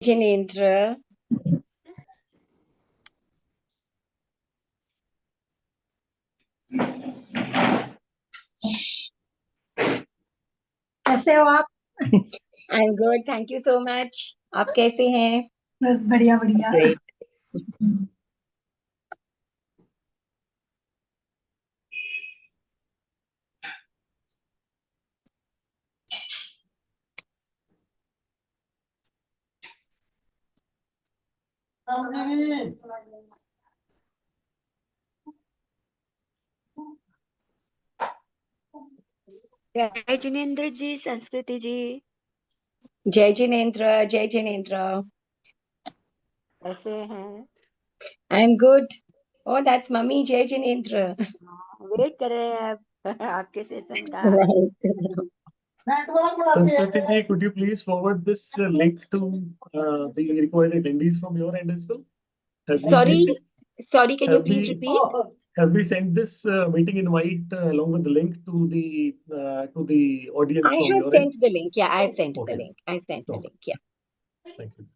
जिनेंद्र। कैसे हो आप? I am good, thank you so much. आप कैसे हैं? बस बढ़िया बढ़िया। ग्रेट। जय जिनेंद्र जी, संस्कृति जी, जय जिनेंद्र, जय जिनेंद्र। कैसे हैं? I am good. Oh that's mummy, जय जिनेंद्र। वेट कर रहे हैं अब आपके सेशन का। Sanskriti ji, could you please forward this link to the required attendees from your end as well? Have we Sorry, sent it? sorry, can you Have please we repeat? have we sent this meeting invite along with the link to the audience I from have your end? sent the link. Yeah, I have sent the Okay. link. I sent the Okay. link. Yeah. Thank you.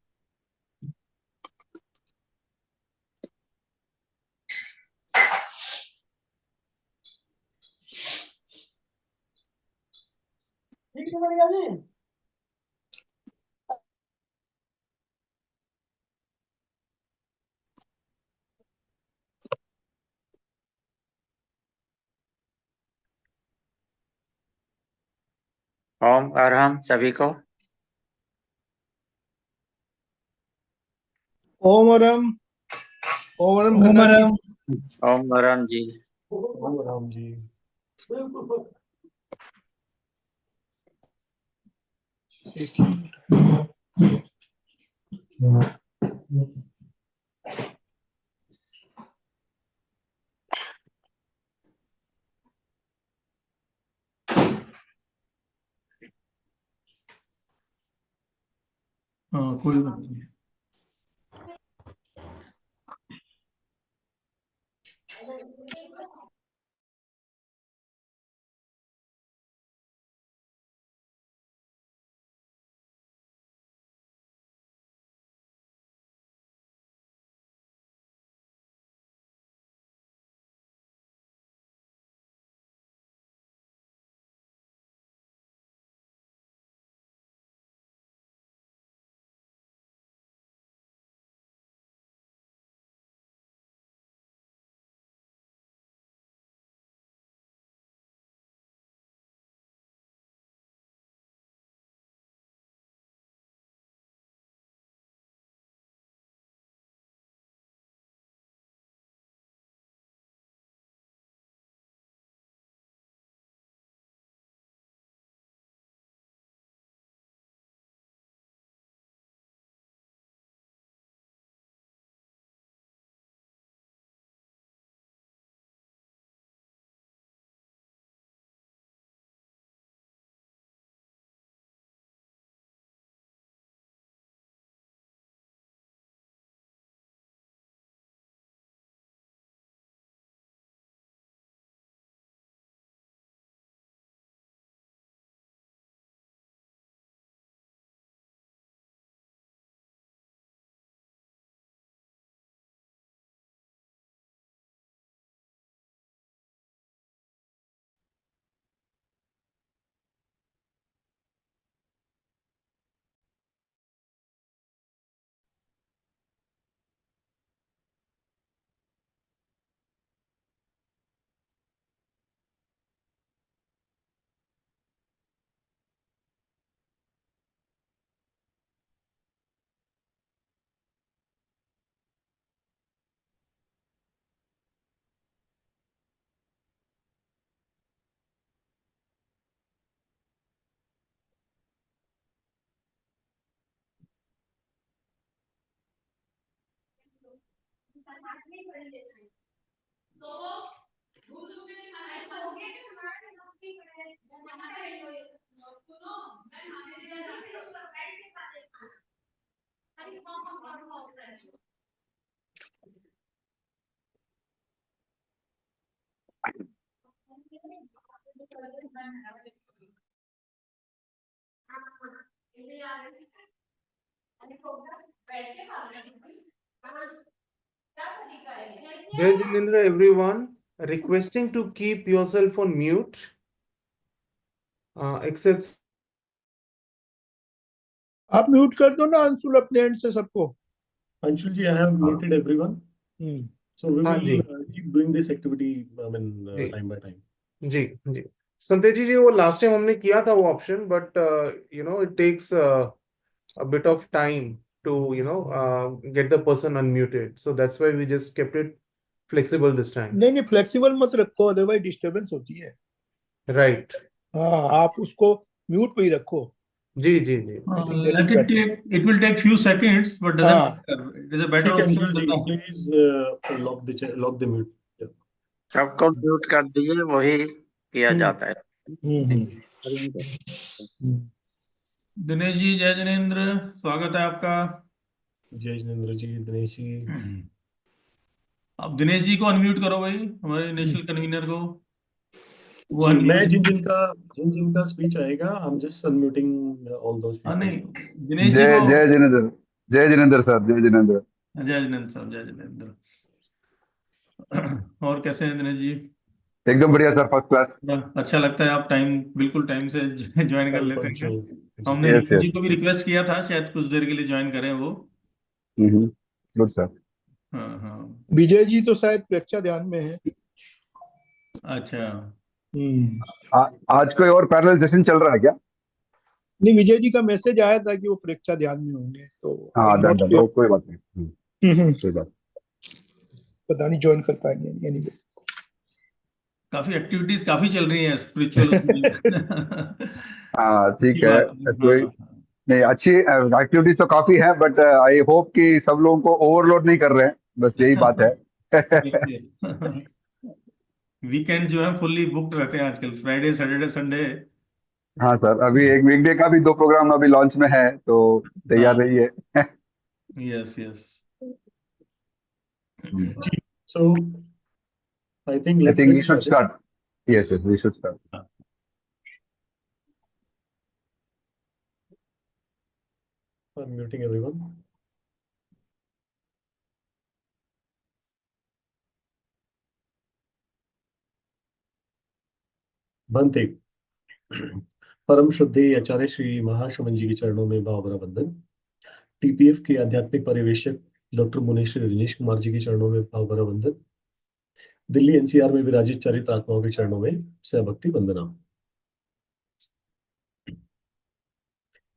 ओम अरहम सभी को। Om Aram. Om Aram. ओम अरहम। ओम अरहम जी। Om Aram ji. हाँ, कोई बात नहीं। Jai Jinendra, everyone. Requesting to keep yourself on mute, except आप mute कर दो ना अंशुल अपने एंड से सबको। Anshul ji, I have muted everyone. So we हाँ will ji. keep doing this activity, I mean, ji. time by time. जी जी संतेश जी वो last time हमने किया था वो option, but you know it takes a bit of time to get the person unmuted, so that's why we just kept it flexible this time. नहीं नहीं, flexible मत रखो, otherwise disturbance होती है। Right. हाँ, आप उसको म्यूट पे ही रखो। जी जी जी I think that Let is it better. take, it will take few seconds, but doesn't हाँ। matter. It is a better ठीक है option. अंशुल जी, बताओ। please lock the mute. सबको म्यूट कर दिए, वही किया जाता है। दिनेश जी, जय जिनेंद्र, स्वागत है आपका। जय जिनेंद्र जी, दिनेश जी। अब दिनेश जी को अनम्यूट करो भाई, हमारे नेशनल कन्वीनर को। वो जी, मैं unmute- जिन जिनका स्पीच आएगा, I'm just unmuting all those हाँ people. नहीं, दिनेश जी जय को। जय जिनेंद्र, जय जिनेंद्र सर, जय जिनेंद्र। जय जिनेंद्र साहब, जय जिनेंद्र। और कैसे हैं दिनेश जी? एकदम बढ़िया सर, फर्स्ट क्लास। अच्छा लगता है, आप टाइम बिल्कुल टाइम से ज्वाइन कर लेते हैं। Punctual. हमने यस रितु जी यस, को भी रिक्वेस्ट किया था, शायद कुछ देर के लिए ज्वाइन करें वो। Good sir. हाँ हाँ, विजय जी तो शायद प्रेक्षा ध्यान में है। अच्छा। आज कोई और पैरेलल सेशन चल रहा है क्या? नहीं, विजय जी का मैसेज आया था कि वो प्रेक्षा ध्यान में होंगे, तो हाँ I'm done not done, sure. कोई बात नहीं, कोई बात। पता नहीं ज्वाइन कर पाएंगे anyway. काफी एक्टिविटीज काफी चल रही हैं स्पिरिचुअल। हाँ ठीक है, कोई हाँ, नहीं, अच्छी एक्टिविटीज तो काफी है, बट आई होप कि सब लोगों को ओवरलोड नहीं कर रहे हैं, बस यही बात है। वीकेंड जो है फुल्ली बुक्ड रहते हैं आजकल, फ्राइडे सैटरडे संडे। हाँ सर, अभी एक वीकडे का भी 2 प्रोग्राम अभी लॉन्च में है, तो तैयार रहिए। Yes yes. So I think I let's think get we should started. start. Yes, we should start. Unmuting everyone. बनते परम श्रद्धेय आचार्य श्री महाश्रमण जी के चरणों में भावभरा वंदन। टीपीएफ के आध्यात्मिक पर्यवेक्षक डॉक्टर मुनीश श्री दिनेश कुमार जी के चरणों में भावभरा वंदन। दिल्ली एनसीआर में विराजित चरित्र आत्माओं के चरणों में सहभक्ति वंदना।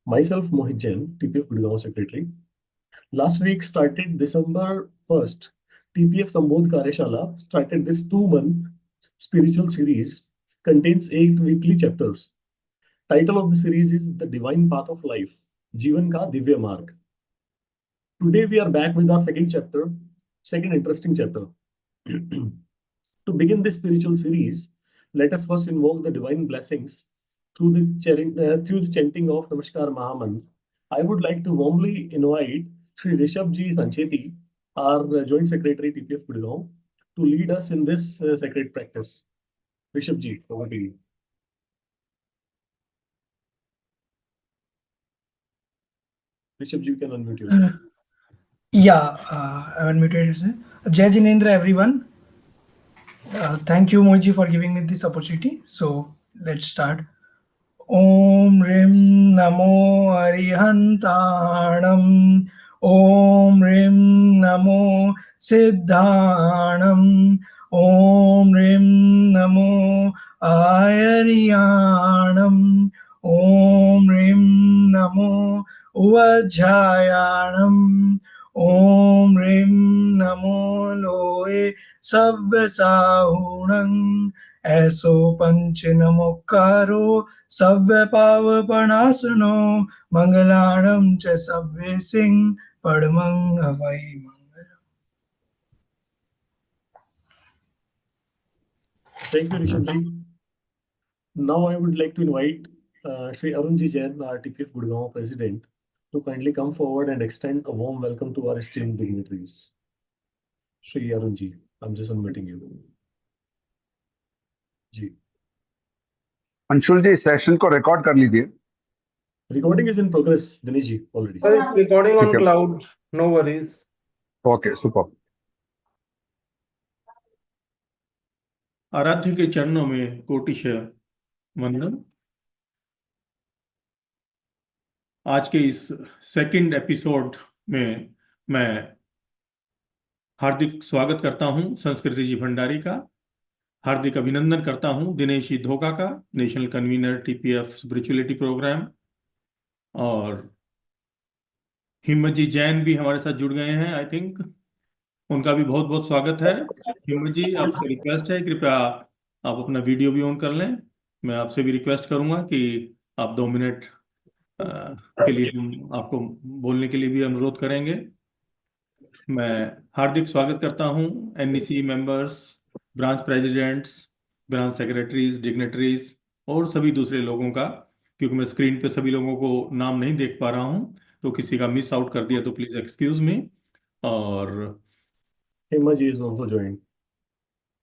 Myself Mohit Jain, TPF Gurgaon Secretary. Last week started December 1st, TPF Sambodh Karyashala started this 2-month spiritual series, contains 8 weekly chapters. Title of the series is The Divine Path of Life, Jeevan Ka Divya Marg. Today we are back with our second interesting chapter. To begin this spiritual series, let us first invoke the divine blessings through the chanting of Namaskar Mahamantra. I would like to warmly invite Sri Rishabh Ji Sancheti, our Joint Secretary TPF Gurgaon, to lead us in this sacred practice. Rishabh Ji, over to you. Rishabh Ji, you can unmute yourself. Yeah, I'm unmuted. Jai Jinendra, everyone. Thank you, Moji, for giving me this opportunity. So let's start. Om Rim Namo Arihantanam. Om Rim Namo Siddhanam. Om Rim Namo Ayariyanam. Om Rim Namo Vajjayanam. Om Rim Namo Loe Sabbasahunam. ऐसो पंच नमोकारो सव्य पावपणासनो मंगलाणं च सव्य सिंह परमं हवै मंगलम्। Thank you, Rishabh Ji. Now I would like to invite Sri Arun Ji Jain, our TPF Gurgaon President, to kindly come forward and extend a warm welcome to our esteemed dignitaries. Sri Arun Ji, I'm just unmuting you. जी Anshul ji, session को record कर लीजिए। Recording is in progress, Dinesh ji, already. But it's recording on ठीक है cloud. No worries. Okay super आराध्य के चरणों में कोटिशः वंदन। आज के इस सेकंड एपिसोड में मैं हार्दिक स्वागत करता हूं संस्कृति जी भंडारी का। हार्दिक अभिनंदन करता हूं दिनेश जी धोखा का, national convenor TPF spirituality programme. और हिम्मत जी जैन भी हमारे साथ जुड़ गए हैं, आई थिंक उनका भी बहुत बहुत स्वागत है। हिम्मत जी, आपसे रिक्वेस्ट है कृपया आप अपना वीडियो भी ऑन कर लें। मैं आपसे भी रिक्वेस्ट करूंगा कि आप 2 मिनट के लिए हम आपको बोलने के लिए भी अनुरोध करेंगे। मैं हार्दिक स्वागत करता हूं NEC members, branch presidents, branch secretaries, dignitaries और सभी दूसरे लोगों का। क्योंकि मैं स्क्रीन पे सभी लोगों को नाम नहीं देख पा रहा हूं, तो किसी का मिस आउट कर दिया तो प्लीज एक्सक्यूज मी। और Hema ji is also joined.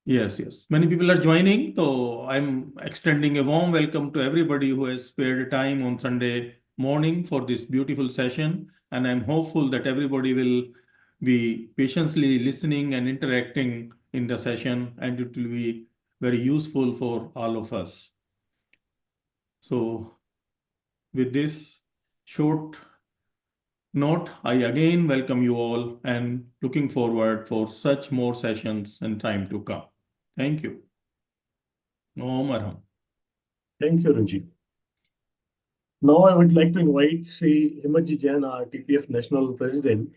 yes, many people are joining, so I'm extending a warm welcome to everybody who has spared time on Sunday morning for this beautiful session, and I'm hopeful that everybody will be patiently listening and interacting in the session, and it will be very useful for all of us. So with this short note, I again welcome you all and looking forward for such more sessions in time to come. Thank you. Om Arham. Thank you, Runji. Now I would like to invite Sri Himmat ji Jain, our TPF National President,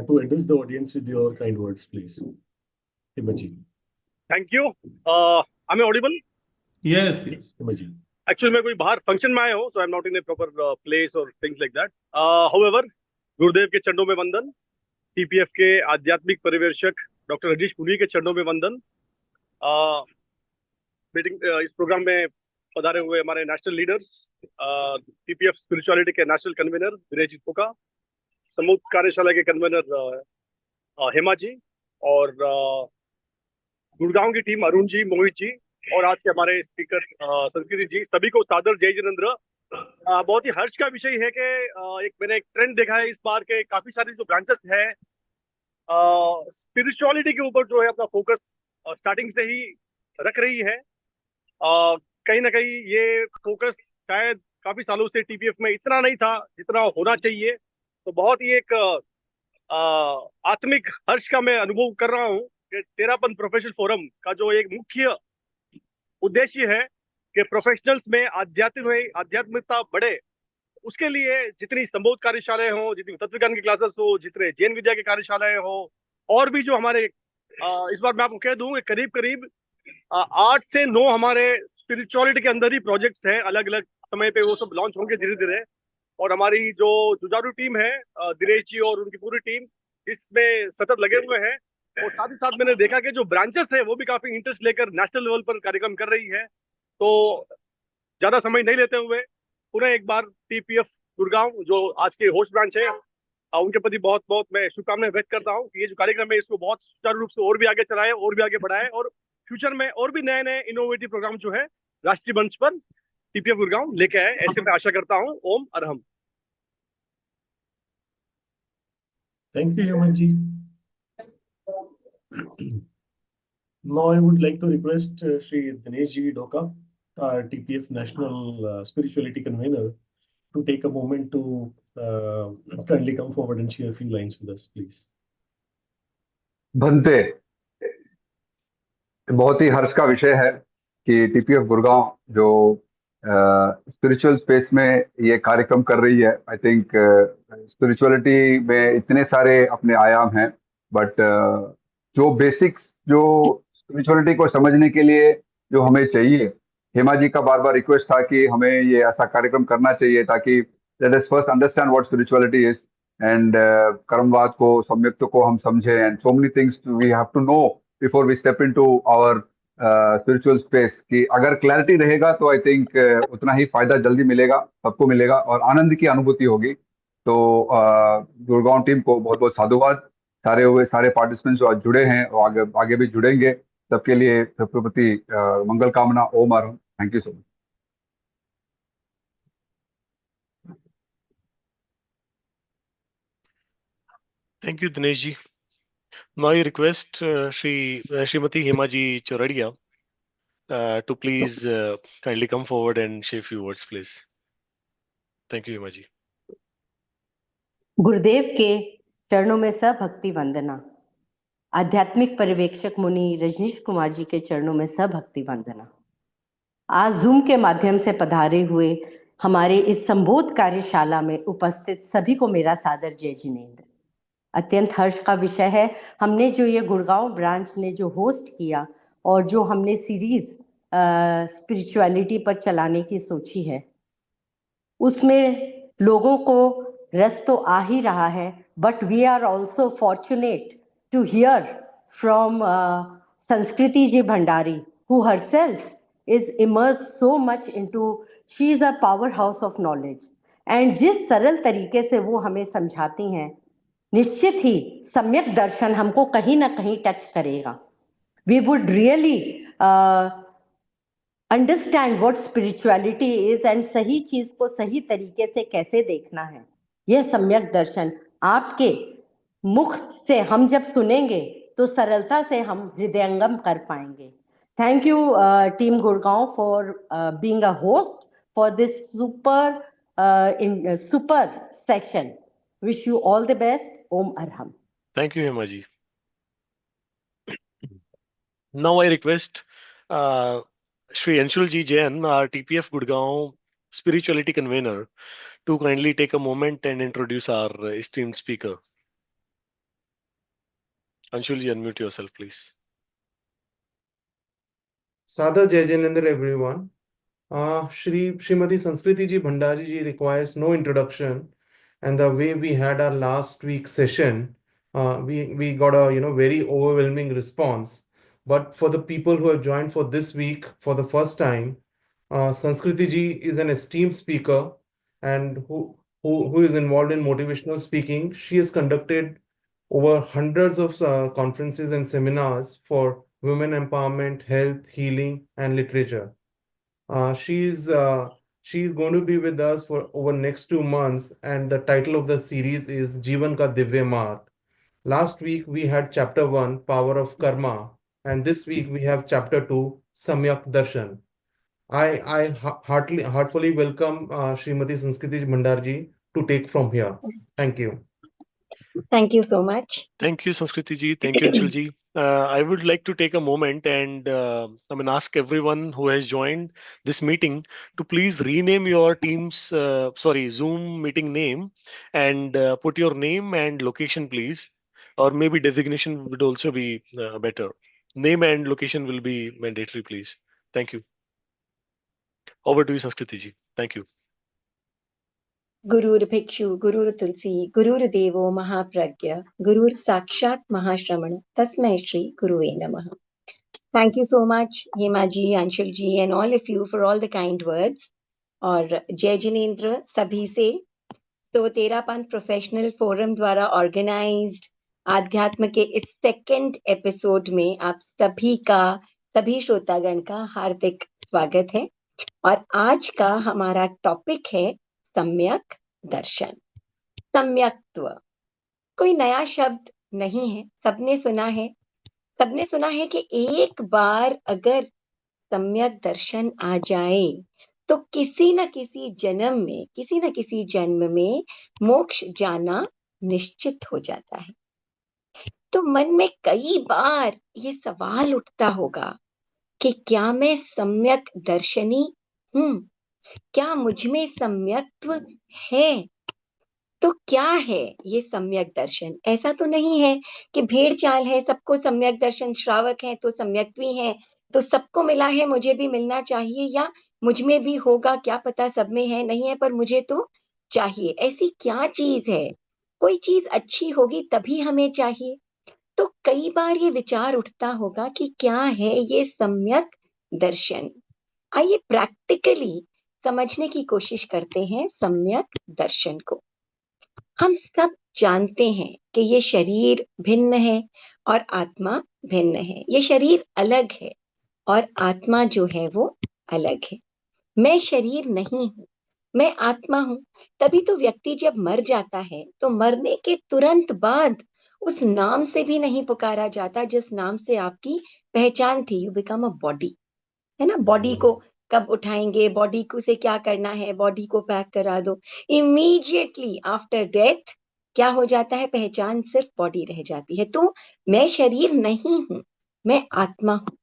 to address the audience with your kind words, please. Himmat ji. Thank you. I am audible? Yes. Himmat ji. Actually मैं कोई बाहर function में आया हूँ, so I am not in a proper place और things like that. However, Gurudev के चरणों में वंदन, टीपीएफ के आध्यात्मिक पर्यवेक्षक डॉक्टर रजनीश पुरी के चरणों में वंदन। इस प्रोग्राम में पधारे हुए हमारे नेशनल लीडर्स, टीपीएफ स्पिरिचुअलिटी के नेशनल कन्वीनर दिनेश जी धोखा, समूह कार्यशाला के कन्वीनर हेमा जी, और गुड़गांव की टीम अरुण जी, मोहित जी, और आज के हमारे स्पीकर संस्कृति जी, सभी को सादर जय जिनेंद्र। बहुत ही हर्ष का विषय है कि मैंने एक ट्रेंड देखा है इस बार के, काफी सारी जो ब्रांचेस है स्पिरिचुअलिटी के ऊपर जो है अपना फोकस स्टार्टिंग से ही रख रही है। कहीं ना कहीं ये फोकस शायद काफी सालों से टीपीएफ में इतना नहीं था जितना होना चाहिए। तो बहुत ही एक आत्मिक हर्ष का मैं अनुभव कर रहा हूँ कि तेरापंथ प्रोफेशनल फोरम का जो एक मुख्य उद्देश्य है कि प्रोफेशनल्स में आध्यात्मिकता बढ़े, उसके लिए जितनी संबोध कार्यशालाएं हो, जितनी तत्वज्ञान की क्लासेस हो, जितने जैन विद्या की कार्यशालाएं हो, और भी जो हमारे इस बार मैं आपको कह दूं कि करीब करीब 8 से 9 हमारे स्पिरिचुअलिटी के अंदर ही प्रोजेक्ट्स हैं। अलग अलग समय पे वो सब लॉन्च होंगे धीरे धीरे। और हमारी जो जुझारू टीम है, दिनेश जी और उनकी पूरी टीम इसमें सतत लगे हुए हैं। और साथ ही साथ मैंने देखा कि जो ब्रांचेस है वो भी काफी इंटरेस्ट लेकर नेशनल लेवल पर कार्यक्रम कर रही है। तो ज्यादा समय नहीं लेते हुए पुनः एक बार टीपीएफ गुड़गांव जो आज के होस्ट ब्रांच है, उनके प्रति बहुत बहुत मैं शुभकामनाएं व्यक्त करता हूं कि ये जो कार्यक्रम है इसको बहुत सुचारू रूप से और भी आगे चलाए, और भी आगे बढ़ाए, और फ्यूचर में और भी नए नए इनोवेटिव प्रोग्राम जो है राष्ट्रीय मंच पर टीपीएफ गुड़गांव लेके आए, ऐसे मैं आशा करता हूं। ओम Arham. Thank you, Hemant ji. Now I would like to request Sri Dinesh ji Dhokha, our TPF National Spirituality Convener, to take a moment to kindly come forward and share a few lines with us, please. Bhante, बहुत ही हर्ष का विषय है कि TPF Gurgaon जो spiritual space में ये कार्यक्रम कर रही है। आई थिंक स्पिरिचुअलिटी में इतने सारे अपने आयाम हैं, बट जो बेसिक्स जो स्पिरिचुअलिटी को समझने के लिए जो हमें चाहिए, हेमा जी का बार बार रिक्वेस्ट था कि हमें ये ऐसा कार्यक्रम करना चाहिए ताकि let us first understand what spirituality is, and कर्मवाद को, सम्यक्त को हम समझे, and so many things we have to know before we step into our spiritual space. कि अगर क्लैरिटी रहेगा तो आई थिंक उतना ही फायदा जल्दी मिलेगा, सबको मिलेगा और आनंद की अनुभूति होगी। तो गुड़गांव टीम को बहुत बहुत साधुवाद, सारे पार्टिसिपेंट्स जो आज जुड़े हैं और आगे भी जुड़ेंगे, सबके लिए सबके प्रति मंगल कामना। ओम अरहम। Thank you so much. Thank you, Dinesh ji. Now I request Srimati Hemaji Choradia to please kindly come forward and share a few words, please. Thank you, Hemaji. गुरुदेव के चरणों में सब भक्ति वंदना। आध्यात्मिक पर्यवेक्षक मुनि रजनीश कुमार जी के चरणों में सब भक्ति वंदना। आज जूम के माध्यम से पधारे हुए हमारे इस संबोध कार्यशाला में उपस्थित सभी को मेरा सादर जय जिनेंद्र। अत्यंत हर्ष का विषय है, हमने जो ये गुड़गांव ब्रांच ने जो होस्ट किया और जो हमने सीरीज स्पिरिचुअलिटी पर चलाने की सोची है, उसमें लोगों को रस तो आ ही रहा है, but we are also fortunate to hear from Sanskriti ji Bhandari, who herself is immersed so much into, she is a powerhouse of knowledge, and जिस सरल तरीके से वो हमें समझाती हैं, निश्चित ही सम्यक दर्शन हमको कहीं ना कहीं टच करेगा। We would really understand what spirituality is and सही चीज को सही तरीके से कैसे देखना है। यह सम्यक दर्शन आपके मुख से हम जब सुनेंगे तो सरलता से हम हृदयंगम कर पाएंगे। Thank you, Team Gurgaon, for being a host for this super session. Wish you all the best. Om Arham. Thank you, Hemaji. Now I request Shri Anshul Ji Jain, our TPF Gurgaon spirituality convener, to kindly take a moment and introduce our esteemed speaker. Anshul Ji, unmute yourself, please. Sadar Jai Jinendra, everyone. Srimati Sanskriti ji Bhandari ji requires no introduction, and the way we had our last week's session, we got a very overwhelming response. But for the people who have joined for this week for the first time, Sanskriti ji is an esteemed speaker and who is involved in motivational speaking. She has conducted over hundreds of conferences and seminars for women empowerment, health, healing, and literature. She's going to be with us for over next 2 months, and the title of the series is Jeevan Ka Divya Marg. Last week we had chapter 1, Power of Karma, and this week we have chapter 2, Samyak Darshan. I heartfully welcome Srimati Sanskriti Bhandarji to take from here. Thank you. Thank you so much. Thank you, Sanskriti Ji. Thank you, Anshul Ji. I would like to take a moment and ask everyone who has joined this meeting to please rename your team's Zoom meeting name and put your name and location, please. Or maybe designation would also be better. Name and location will be mandatory, please. Thank you. Over to you, Sanskriti Ji. Thank you. गुरुर भिक्षु गुरुर तुलसी गुरुर देवो महाप्रज्ञ गुरुर साक्षात महाश्रमण तस्मै श्री गुरुवे नमः. Thank you so much, Hema ji, Anshul ji, and all of you for all the kind words. और जय जिनेंद्र सभी से। तो तेरापंथ प्रोफेशनल फोरम द्वारा ऑर्गेनाइज्ड आध्यात्म के इस सेकंड एपिसोड में आप सभी का, सभी श्रोतागण का हार्दिक स्वागत है। और आज का हमारा टॉपिक है सम्यक दर्शन। सम्यक्त्व कोई नया शब्द नहीं है, सबने सुना है। सबने सुना है कि एक बार अगर सम्यक दर्शन आ जाए तो किसी न किसी जन्म में मोक्ष जाना निश्चित हो जाता है। तो मन में कई बार ये सवाल उठता होगा कि क्या मैं सम्यक दर्शनी हूं? क्या मुझ में सम्यक्त्व है? तो क्या है ये सम्यक दर्शन? ऐसा तो नहीं है कि भेड़ चाल है, सबको सम्यक दर्शन, श्रावक है तो सम्यक्त्वी है, तो सबको मिला है मुझे भी मिलना चाहिए, या मुझ में भी होगा, क्या पता सब में है, नहीं है पर मुझे तो चाहिए। ऐसी क्या चीज है? कोई चीज अच्छी होगी तभी हमें चाहिए। तो कई बार ये विचार उठता होगा कि क्या है ये सम्यक दर्शन। आइए प्रैक्टिकली समझने की कोशिश करते हैं सम्यक दर्शन को। हम सब जानते हैं कि ये शरीर भिन्न है और आत्मा भिन्न है। ये शरीर अलग है और आत्मा जो है वो अलग है। मैं शरीर नहीं हूं, मैं आत्मा हूं। तभी तो व्यक्ति जब मर जाता है तो मरने के तुरंत बाद उस नाम से भी नहीं पुकारा जाता जिस नाम से आपकी पहचान थी। यू बिकम अ बॉडी, है ना। बॉडी को कब उठाएंगे, बॉडी को से क्या करना है, बॉडी को पैक करा दो। इमीडिएटली आफ्टर डेथ क्या हो जाता है, पहचान सिर्फ बॉडी रह जाती है। तो मैं शरीर नहीं हूं, मैं आत्मा हूं।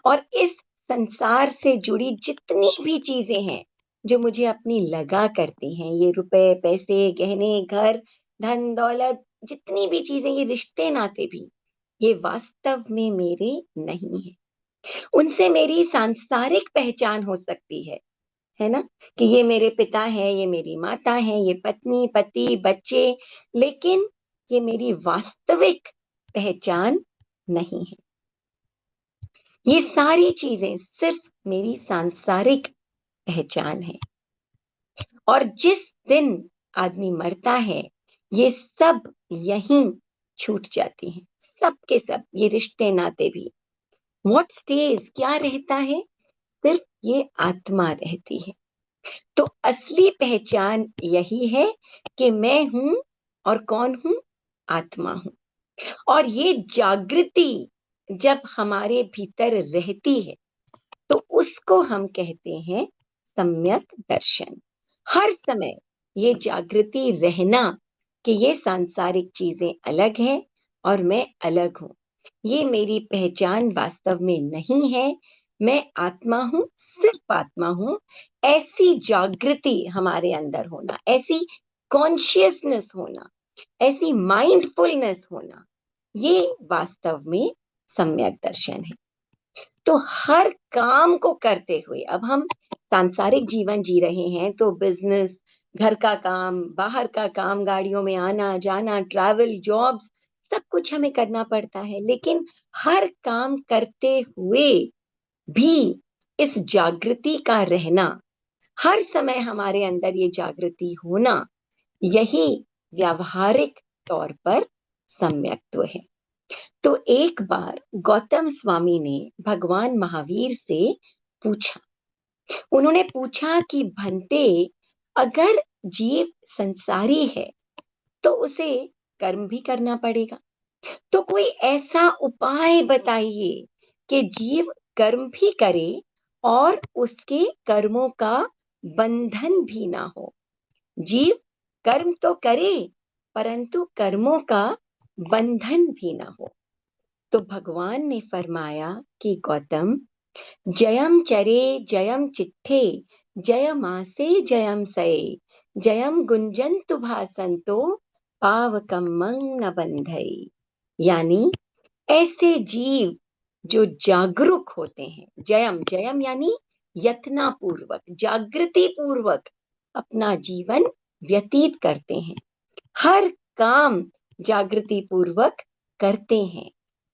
और इस संसार से जुड़ी जितनी भी चीजें हैं जो मुझे अपनी लगा करती हैं, ये रुपए पैसे गहने घर धन दौलत, जितनी भी चीजें, ये रिश्ते नाते भी, ये वास्तव में मेरे नहीं है। उनसे मेरी सांसारिक पहचान हो सकती है ना, कि ये मेरे पिता है, ये मेरी माता है, ये पत्नी पति बच्चे, लेकिन ये मेरी वास्तविक पहचान नहीं है। ये सारी चीजें सिर्फ मेरी सांसारिक पहचान है। और जिस दिन आदमी मरता है ये सब यहीं छूट जाती हैं, सब के सब, ये रिश्ते नाते भी। व्हाट स्टेज, क्या रहता है, सिर्फ ये आत्मा रहती है। तो असली पहचान यही है कि मैं हूं, और कौन हूं, आत्मा हूं। और ये जागृति जब हमारे भीतर रहती है तो उसको हम कहते हैं सम्यक दर्शन। हर समय ये जागृति रहना कि ये सांसारिक चीजें अलग हैं और मैं अलग हूं, ये मेरी पहचान वास्तव में नहीं है, मैं आत्मा हूं, सिर्फ आत्मा हूं। ऐसी जागृति हमारे अंदर होना, ऐसी कॉन्शियसनेस होना, ऐसी माइंडफुलनेस होना, ये वास्तव में सम्यक दर्शन है। तो हर काम को करते हुए, अब हम सांसारिक जीवन जी रहे हैं तो बिजनेस, घर का काम, बाहर का काम, गाड़ियों में आना जाना, ट्रैवल, जॉब्स, सब कुछ हमें करना पड़ता है। लेकिन हर काम करते हुए भी इस जागृति का रहना, हर समय हमारे अंदर ये जागृति होना, यही व्यावहारिक तौर पर सम्यक्त्व है। तो एक बार गौतम स्वामी ने भगवान महावीर से पूछा, उन्होंने पूछा कि भंते, अगर जीव संसारी है तो उसे कर्म भी करना पड़ेगा, तो कोई ऐसा उपाय बताइए कि जीव कर्म भी करे और उसके कर्मों का बंधन भी ना हो। जीव कर्म तो करे परंतु कर्मों का बंधन भी ना हो। तो भगवान ने फरमाया कि गौतम, जयम चरे जयम चिट्ठे जयमासे जयम सये जयम गुंजन्तु भासन्तो पावकम न बंधई। यानी ऐसे जीव जो जागरूक होते हैं, जयम, जयम यानी यत्ना पूर्वक, जागृति पूर्वक अपना जीवन व्यतीत करते हैं, हर काम जागृति पूर्वक करते हैं,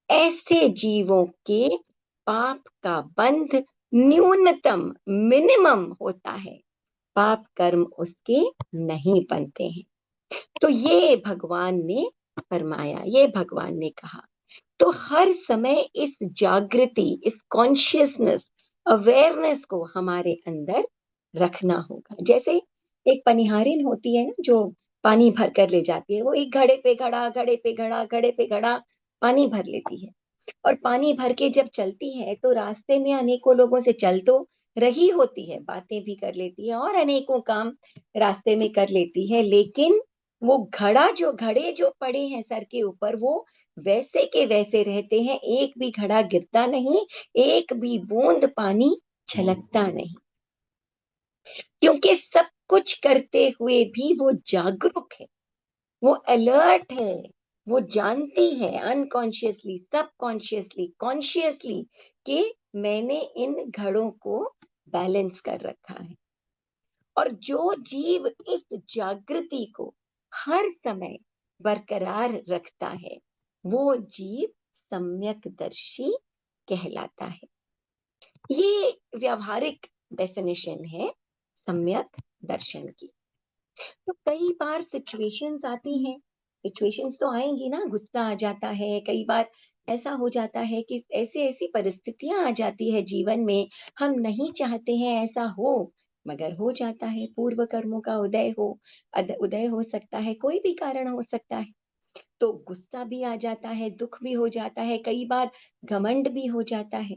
ऐसे जीवों के पाप का बंध न्यूनतम, मिनिमम होता है, पाप कर्म उसके नहीं बनते हैं। तो ये भगवान ने फरमाया, ये भगवान ने कहा। तो हर समय इस जागृति, इस कॉन्शियसनेस, अवेयरनेस को हमारे अंदर रखना होगा। जैसे एक पनिहारिन होती है ना, जो पानी भर कर ले जाती है, वो एक घड़े पे घड़ा, घड़े पे घड़ा, घड़े पे घड़ा पानी भर लेती है। और पानी भर के जब चलती है तो रास्ते में अनेकों लोगों से चल तो रही होती है, बातें भी कर लेती है और अनेकों काम रास्ते में कर लेती है, लेकिन वो घड़े जो पड़े हैं सर के ऊपर, वो वैसे के वैसे रहते हैं, एक भी घड़ा गिरता नहीं, एक भी बूंद पानी छलकता नहीं, क्योंकि सब कुछ करते हुए भी वो जागरूक है, वो अलर्ट है, वो जानती है अनकॉन्शियसली, सबकॉन्शियसली, कॉन्शियसली कि मैंने इन घड़ों को बैलेंस कर रखा है। और जो जीव इस जागृति को हर समय बरकरार रखता है वो जीव सम्यकदर्शी कहलाता है। ये व्यावहारिक डेफिनेशन है सम्यक दर्शन की। तो कई बार सिचुएशंस आती हैं, सिचुएशंस तो आएंगी ना, गुस्सा आ जाता है, कई बार ऐसा हो जाता है कि ऐसी परिस्थितियां आ जाती है जीवन में, हम नहीं चाहते हैं ऐसा हो, मगर हो जाता है। पूर्व कर्मों का उदय हो सकता है, कोई भी कारण हो सकता है। तो गुस्सा भी आ जाता है, दुख भी हो जाता है, कई बार घमंड भी हो जाता है।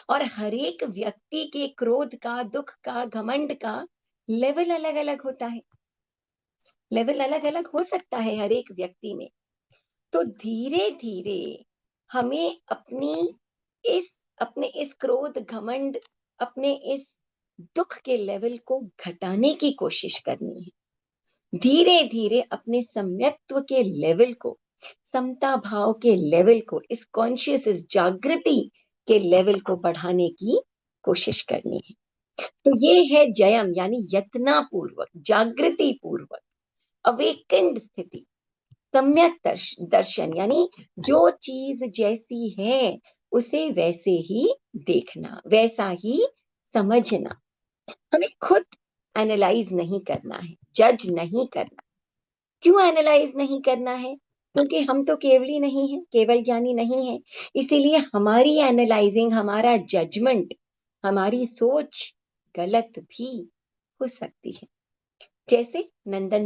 और हर एक व्यक्ति के क्रोध का, दुख का, घमंड का लेवल अलग अलग होता है, लेवल अलग अलग हो सकता है हर एक व्यक्ति में। तो धीरे धीरे हमें अपने इस क्रोध, घमंड, अपने इस दुख के लेवल को घटाने की कोशिश करनी है। धीरे धीरे अपने सम्यक्त्व के लेवल को, समता भाव के लेवल को, इस कॉन्शियस, इस जागृति के लेवल को बढ़ाने की कोशिश करनी है। तो ये है जयम, यानी यत्ना पूर्वक, जागृति पूर्वक, अवेकेंड स्थिति, सम्यक दर्शन, यानी जो चीज जैसी है उसे वैसे ही देखना, वैसा ही समझना। हमें खुद एनालाइज नहीं करना है, जज नहीं करना। क्यों एनालाइज नहीं करना है? क्योंकि हम तो केवली नहीं है, केवल ज्ञानी नहीं है। इसीलिए हमारी एनालाइजिंग, हमारा जजमेंट, हमारी सोच गलत भी हो सकती है। जैसे नंदन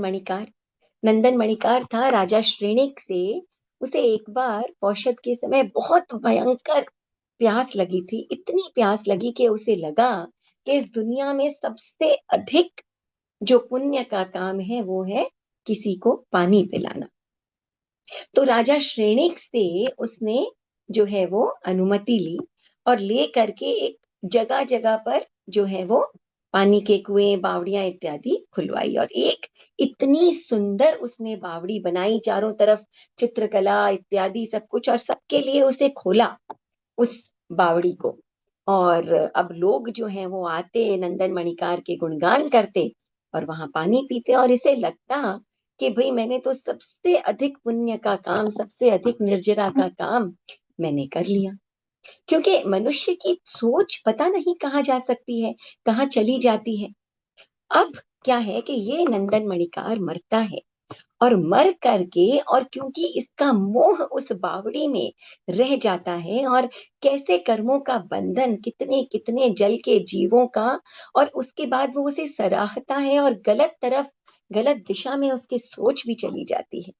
मणिकार था राजा श्रेणिक से। उसे एक बार औषध के समय बहुत भयंकर प्यास लगी थी, इतनी प्यास लगी कि उसे लगा कि इस दुनिया में सबसे अधिक जो पुण्य का काम है वो है किसी को पानी पिलाना। तो राजा श्रेणिक से उसने जो है वो अनुमति ली और ले करके एक जगह जगह पर जो है वो पानी के कुएं, बावड़ियां इत्यादि खुलवाई। और एक इतनी सुंदर उसने बावड़ी बनाई, चारों तरफ चित्रकला इत्यादि सब कुछ, और सबके लिए उसे खोला उस बावड़ी को। और अब लोग जो हैं वो आते, नंदन मणिकार के गुणगान करते और वहां पानी पीते, और इसे लगता कि भाई मैंने तो सबसे अधिक पुण्य का काम, सबसे अधिक निर्जरा का काम मैंने कर लिया। क्योंकि मनुष्य की सोच पता नहीं कहाँ जा सकती है, कहाँ चली जाती है। अब क्या है कि ये नंदन मणिकार मरता है, और मर करके, और क्योंकि इसका मोह उस बावड़ी में रह जाता है, और कैसे कर्मों का बंधन, कितने कितने जल के जीवों का, और उसके बाद वो उसे सराहता है और गलत तरफ, गलत दिशा में उसकी सोच भी चली जाती है।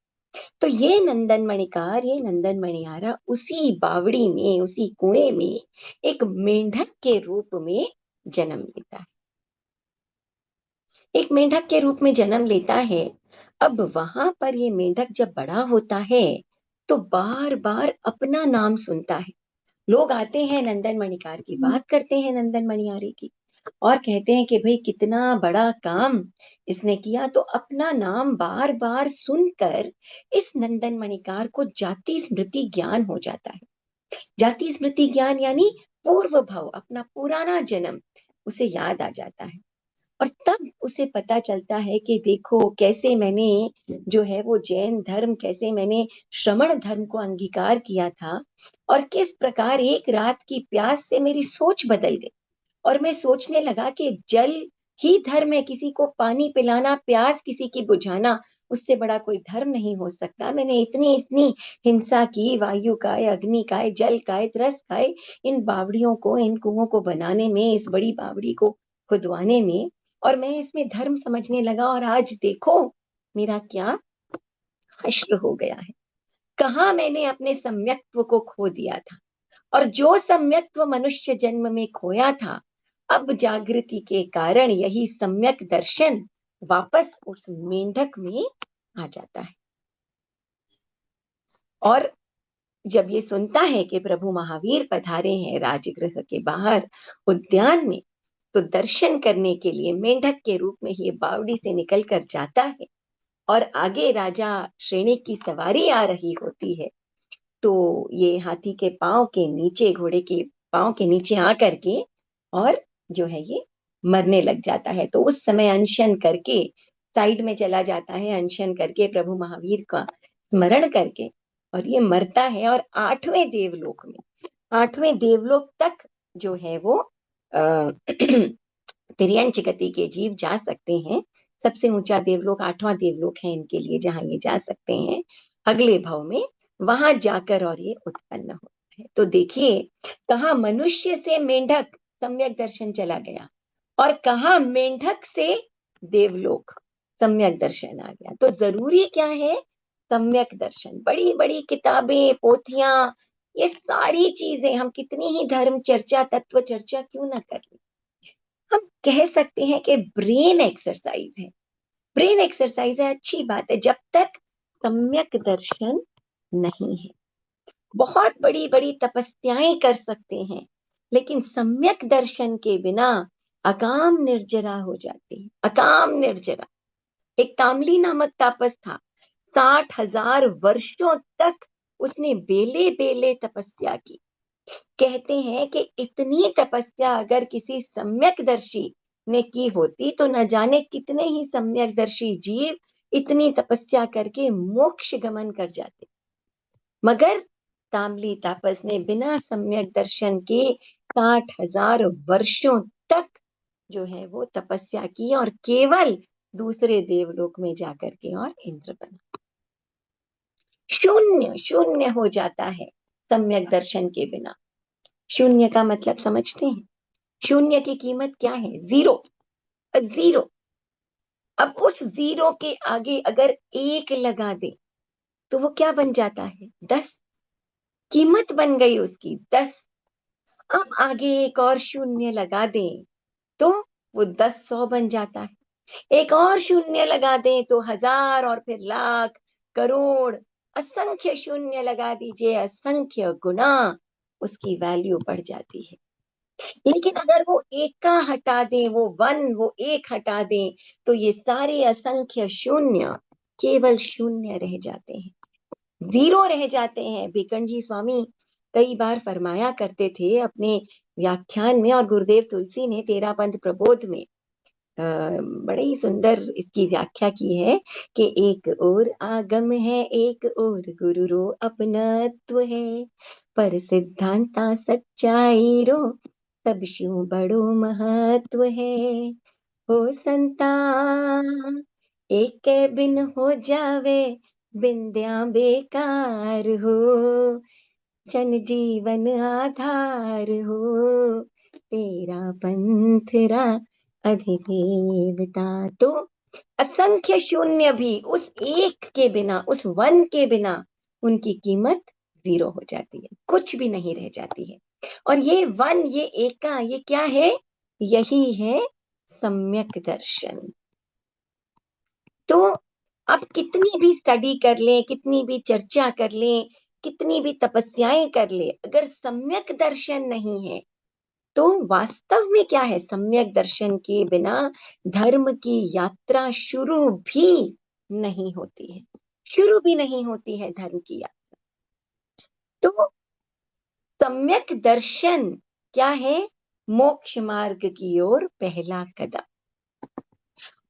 तो ये नंदन मणिकार, ये नंदन मणियारा उसी बावड़ी में, उसी कुएं में एक मेंढक के रूप में जन्म लेता है, एक मेंढक के रूप में जन्म लेता है। अब वहां पर ये मेंढक जब बड़ा होता है तो बार बार अपना नाम सुनता है। लोग आते हैं, नंदन मणिकार की बात करते हैं, नंदन मणियारे की, और कहते हैं कि भाई कितना बड़ा काम इसने किया। तो अपना नाम बार बार सुनकर इस नंदन मणिकार को जाति स्मृति ज्ञान हो जाता है। जाति स्मृति ज्ञान यानी पूर्व भव, अपना पुराना जन्म उसे याद आ जाता है। और तब उसे पता चलता है कि देखो कैसे मैंने जो है वो जैन धर्म, कैसे मैंने श्रमण धर्म को अंगीकार किया था, और किस प्रकार एक रात की प्यास से मेरी सोच बदल गई, और मैं सोचने लगा कि जल ही धर्म है, किसी को पानी पिलाना, प्यास किसी की बुझाना, उससे बड़ा कोई धर्म नहीं हो सकता। मैंने इतनी इतनी हिंसा की, वायु का, अग्नि का, जल का, रस का, इन बावड़ियों को, इन कुओं को बनाने में, इस बड़ी बावड़ी को खुदवाने में, और मैं इसमें धर्म समझने लगा, और आज देखो मेरा क्या हश्र हो गया है। कहाँ मैंने अपने सम्यक्त्व को खो दिया था, और जो सम्यक्त्व मनुष्य जन्म में खोया था, अब जागृति के कारण यही सम्यक दर्शन वापस उस मेंढक में आ जाता है। और जब ये सुनता है कि प्रभु महावीर पधारे हैं राजगृह के बाहर उद्यान में, तो दर्शन करने के लिए मेंढक के रूप में ये बावड़ी से निकल कर जाता है, और आगे राजा श्रेणिक की सवारी आ रही होती है। तो ये हाथी के पांव के नीचे, घोड़े के पांव के नीचे आ करके और जो है ये मरने लग जाता है। तो उस समय अनशन करके साइड में चला जाता है, अनशन करके प्रभु महावीर का स्मरण करके, और ये मरता है। और 8वें देवलोक में, 8वें देवलोक तक जो है वो तिर्यंच गति के जीव जा सकते हैं। सबसे ऊंचा देवलोक 8वां देवलोक है इनके लिए, जहां ये जा सकते हैं अगले भव में, वहां जाकर और ये उत्पन्न होता है। तो देखिए कहाँ मनुष्य से मेंढक सम्यक दर्शन चला गया, और कहाँ मेंढक से देवलोक सम्यक दर्शन आ गया। तो जरूरी क्या है सम्यक दर्शन, बड़ी बड़ी किताबें, पोथियां, ये सारी चीजें, हम कितनी ही धर्म चर्चा, तत्व चर्चा क्यों ना कर लें, हम कह सकते हैं कि ब्रेन एक्सरसाइज है। ब्रेन एक्सरसाइज है, अच्छी बात है, जब तक सम्यक दर्शन नहीं है। बहुत बड़ी बड़ी तपस्याएं कर सकते हैं, लेकिन सम्यक दर्शन के बिना अकाम निर्जरा हो जाते हैं। अकाम निर्जरा, एक तामली नामक तापस था, 60,000 वर्षों तक उसने बेले बेले तपस्या की। कहते हैं कि इतनी तपस्या अगर किसी सम्यकदर्शी ने की होती तो न जाने कितने ही सम्यकदर्शी जीव इतनी तपस्या करके मोक्ष गमन कर जाते। मगर ताम्ली तापस ने बिना सम्यक दर्शन के 60,000 वर्षों तक जो है वो तपस्या की और केवल दूसरे देवलोक में जाकर के और इंद्र बना। शून्य शून्य हो जाता है सम्यक दर्शन के बिना। शून्य का मतलब समझते हैं? शून्य की कीमत क्या है? Zero, zero. अब उस जीरो के आगे अगर एक लगा दे तो वो क्या बन जाता है? 10। कीमत बन गई उसकी 10। अब आगे एक और शून्य लगा दें तो वो 10 100 बन जाता है। एक और शून्य लगा दें तो 1000 और फिर लाख, करोड़, असंख्य शून्य लगा दीजिए, असंख्य गुना उसकी वैल्यू बढ़ जाती है। लेकिन अगर वो एक का हटा दें, वो एक हटा दें, तो ये सारे असंख्य शून्य केवल शून्य रह जाते हैं, जीरो रह जाते हैं। भिकंजी स्वामी कई बार फरमाया करते थे अपने व्याख्यान में, और गुरुदेव तुलसी ने 13 पंथ प्रबोध में बड़े ही सुंदर इसकी व्याख्या की है कि एक और आगम है, एक और गुरु रो अपनत्व है, पर सिद्धांता सच्चाई रो सब शिव बड़ो महत्व है। हो संता एक के बिन हो जावे, बिंद्या बेकार हो, जन जीवन आधार हो, तेरा पंथरा अधिदेवता। तो असंख्य शून्य भी उस एक के बिना, उस वन के बिना उनकी कीमत जीरो हो जाती है, कुछ भी नहीं रह जाती है। और ये वन, ये एका, ये क्या है? यही है सम्यक दर्शन। तो अब कितनी भी स्टडी कर लें, कितनी भी चर्चा कर लें, कितनी भी तपस्याएं कर ले, अगर सम्यक दर्शन नहीं है तो वास्तव में क्या है? सम्यक दर्शन के बिना धर्म की यात्रा शुरू भी नहीं होती है, शुरू भी नहीं होती है धर्म की यात्रा। तो सम्यक दर्शन क्या है? मोक्ष मार्ग की ओर पहला कदम।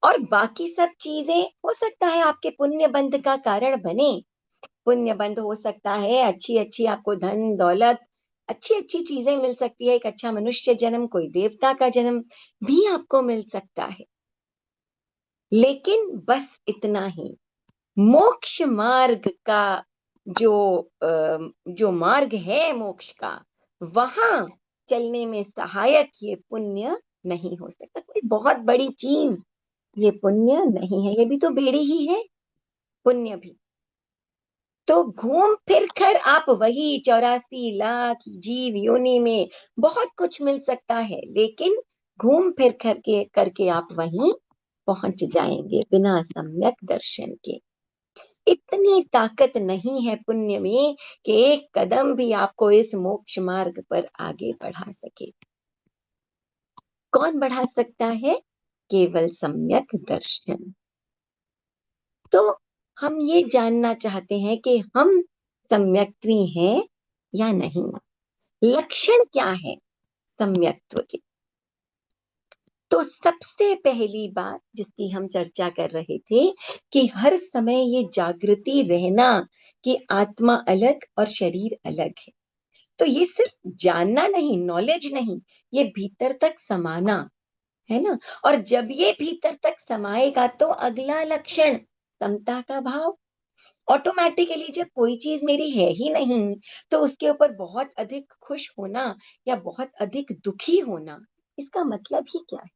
और बाकी सब चीजें हो सकता है आपके पुण्य बंध का कारण बने। पुण्य बंध हो सकता है, अच्छी अच्छी आपको धन दौलत, अच्छी अच्छी चीजें मिल सकती है, एक अच्छा मनुष्य जन्म, कोई देवता का जन्म भी आपको मिल सकता है। लेकिन बस इतना ही, मोक्ष मार्ग का जो मार्ग है मोक्ष का, वहां चलने में सहायक ये पुण्य नहीं हो सकता। कोई बहुत बड़ी चीज ये पुण्य नहीं है, ये भी तो बेड़ी ही है पुण्य भी। तो घूम फिर कर आप वही 84 लाख जीव योनि में बहुत कुछ मिल सकता है, लेकिन घूम फिर करके आप वहीं पहुंच जाएंगे बिना सम्यक दर्शन के। इतनी ताकत नहीं है पुण्य में कि एक कदम भी आपको इस मोक्ष मार्ग पर आगे बढ़ा सके। कौन बढ़ा सकता है? केवल सम्यक दर्शन। तो हम ये जानना चाहते हैं कि हम सम्यक्त्वी हैं या नहीं, लक्षण क्या है सम्यक्त्व के। तो सबसे पहली बात जिसकी हम चर्चा कर रहे थे कि हर समय ये जागृति रहना कि आत्मा अलग और शरीर अलग है। तो ये सिर्फ जानना नहीं, नॉलेज नहीं, ये भीतर तक समाना है ना। और जब ये भीतर तक समाएगा तो अगला लक्षण समता का भाव। ऑटोमेटिकली जब कोई चीज मेरी है ही नहीं तो उसके ऊपर बहुत अधिक खुश होना या बहुत अधिक दुखी होना, इसका मतलब ही क्या है?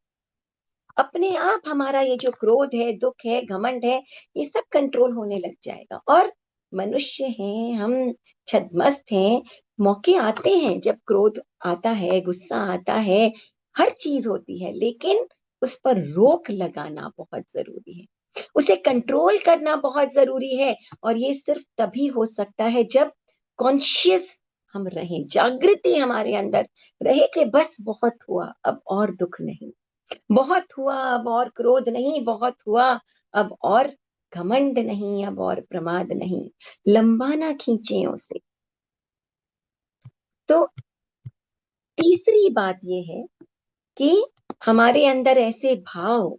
अपने आप हमारा ये जो क्रोध है, दुख है, घमंड है, ये सब कंट्रोल होने लग जाएगा। और मनुष्य हैं हम, छद्मस्त हैं, मौके आते हैं जब क्रोध आता है, गुस्सा आता है, हर चीज होती है, लेकिन उस पर रोक लगाना बहुत जरूरी है, उसे कंट्रोल करना बहुत जरूरी है। और ये सिर्फ तभी हो सकता है जब कॉन्शियस हम रहें, जागृति हमारे अंदर रहे कि बस बहुत हुआ, अब और दुख नहीं, बहुत हुआ अब और क्रोध नहीं, बहुत हुआ अब और घमंड नहीं, अब और प्रमाद नहीं, लंबा ना खींचे उसे। तो तीसरी बात ये है कि हमारे अंदर ऐसे भाव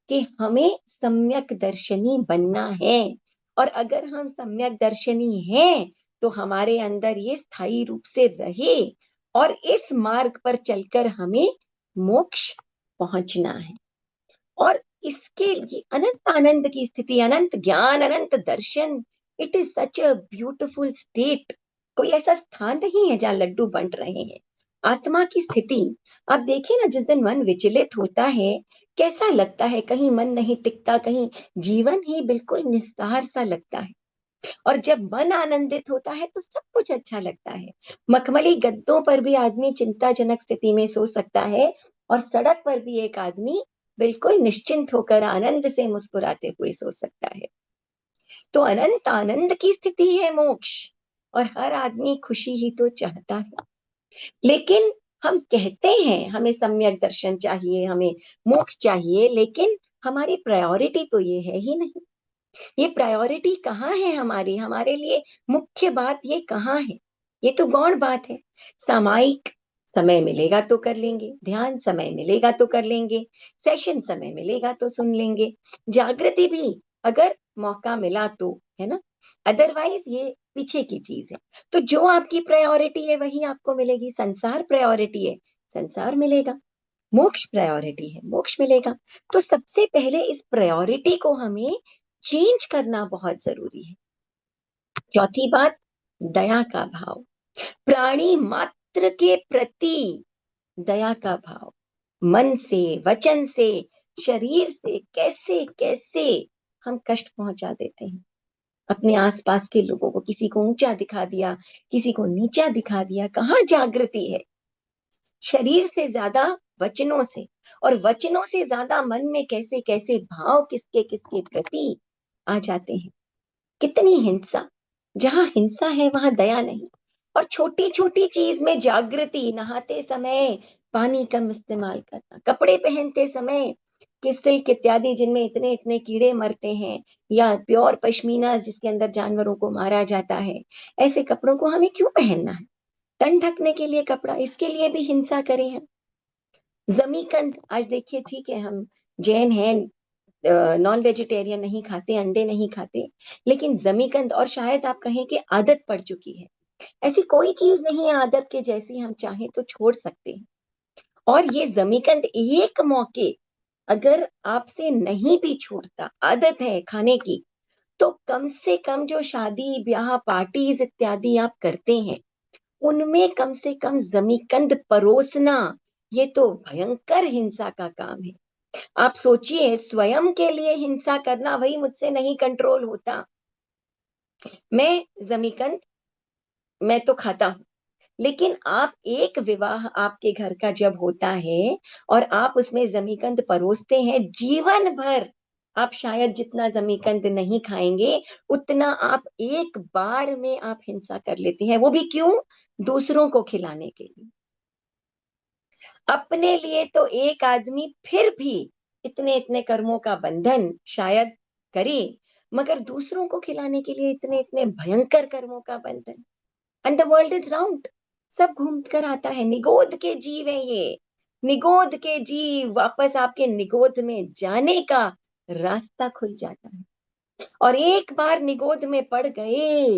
कि हमें सम्यक दर्शनी बनना है, और अगर हम सम्यक दर्शनी हैं तो हमारे अंदर ये स्थायी रूप से रहे, और इस मार्ग पर चलकर हमें मोक्ष पहुंचना है। और इसके लिए अनंत आनंद की स्थिति, अनंत ज्ञान, अनंत दर्शन, it is such a beautiful state. कोई ऐसा स्थान नहीं है जहां लड्डू बंट रहे हैं। आत्मा की स्थिति आप देखिए ना, जिस दिन मन विचलित होता है कैसा लगता है, कहीं मन नहीं टिकता, कहीं जीवन ही बिल्कुल निस्तार सा लगता है। और जब मन आनंदित होता है तो सब कुछ अच्छा लगता है। मखमली गद्दों पर भी आदमी चिंताजनक स्थिति में सो सकता है, और सड़क पर भी एक आदमी बिल्कुल निश्चिंत होकर आनंद से मुस्कुराते हुए सो सकता है। तो अनंत आनंद की स्थिति है मोक्ष, और हर आदमी खुशी ही तो चाहता है। लेकिन हम कहते हैं हमें सम्यक दर्शन चाहिए, हमें मोक्ष चाहिए, लेकिन हमारी प्रायोरिटी तो ये है ही नहीं। ये प्रायोरिटी कहाँ है हमारी, हमारे लिए मुख्य बात ये कहाँ है? ये तो गौण बात है। सामायिक समय मिलेगा तो कर लेंगे, ध्यान समय मिलेगा तो कर लेंगे, सेशन समय मिलेगा तो सुन लेंगे, जागृति भी अगर मौका मिला तो, है ना। अदरवाइज ये पीछे की चीज है। तो जो आपकी प्रायोरिटी है वही आपको मिलेगी। संसार प्रायोरिटी है, संसार मिलेगा। मोक्ष प्रायोरिटी है, मोक्ष मिलेगा। तो सबसे पहले इस प्रायोरिटी को हमें चेंज करना बहुत जरूरी है। चौथी बात, दया का भाव, प्राणी मात्र के प्रति दया का भाव। मन से, वचन से, शरीर से कैसे कैसे हम कष्ट पहुंचा देते हैं अपने आसपास के लोगों को। किसी को ऊंचा दिखा दिया, किसी को नीचा दिखा दिया। कहाँ जागृति है? शरीर से ज्यादा वचनों से, और वचनों से ज्यादा मन में कैसे कैसे भाव किसके किसके प्रति आ जाते हैं। कितनी हिंसा, जहां हिंसा है वहां दया नहीं। और छोटी छोटी चीज में जागृति, नहाते समय पानी कम इस्तेमाल करना, कपड़े पहनते समय कि सिल्क इत्यादि जिनमें इतने इतने कीड़े मरते हैं, या प्योर पश्मीना जिसके अंदर जानवरों को मारा जाता है, ऐसे कपड़ों को हमें क्यों पहनना है? तन ढकने के लिए कपड़ा, इसके लिए भी हिंसा करें हम। जमीकंद, आज देखिए ठीक है हम जैन हैं, नॉन वेजिटेरियन नहीं खाते, अंडे नहीं खाते, लेकिन जमीकंद, और शायद आप कहें कि आदत पड़ चुकी है। ऐसी कोई चीज नहीं है आदत के जैसी, हम चाहें तो छोड़ सकते हैं। और ये जमीकंद एक मौके अगर आपसे नहीं भी छूटता, आदत है खाने की, तो कम से कम जो शादी ब्याह पार्टीज इत्यादि आप करते हैं उनमें कम से कम जमीकंद परोसना, ये तो भयंकर हिंसा का काम है। आप सोचिए, स्वयं के लिए हिंसा करना, वही मुझसे नहीं कंट्रोल होता। मैं जमीकंद, मैं तो खाता हूं, लेकिन आप एक विवाह आपके घर का जब होता है और आप उसमें जमीकंद परोसते हैं, जीवन भर आप शायद जितना जमीकंद नहीं खाएंगे उतना आप एक बार में आप हिंसा कर लेते हैं। वो भी क्यों? दूसरों को खिलाने के लिए। अपने लिए तो एक आदमी फिर भी इतने इतने कर्मों का बंधन शायद करे, मगर दूसरों को खिलाने के लिए इतने इतने भयंकर कर्मों का बंधन। And the world is round, सब घूम कर आता है। निगोद के जीव है ये, निगोद के जीव। वापस आपके निगोद में जाने का रास्ता खुल जाता है, और एक बार निगोद में पड़ गए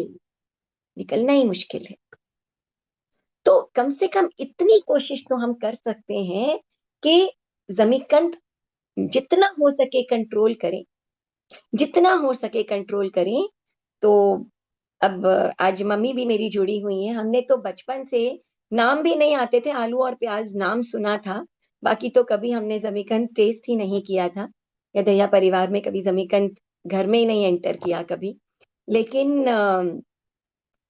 निकलना ही मुश्किल है। तो कम से कम इतनी कोशिश तो हम कर सकते हैं कि जमीकंद जितना हो सके कंट्रोल करें, जितना हो सके कंट्रोल करें। तो अब आज मम्मी भी मेरी जुड़ी हुई है। हमने तो बचपन से, नाम भी नहीं आते थे, आलू और प्याज नाम सुना था, बाकी तो कभी हमने जमीकंद टेस्ट ही नहीं किया था, या दया परिवार में कभी जमीकंद घर में ही नहीं एंटर किया कभी। लेकिन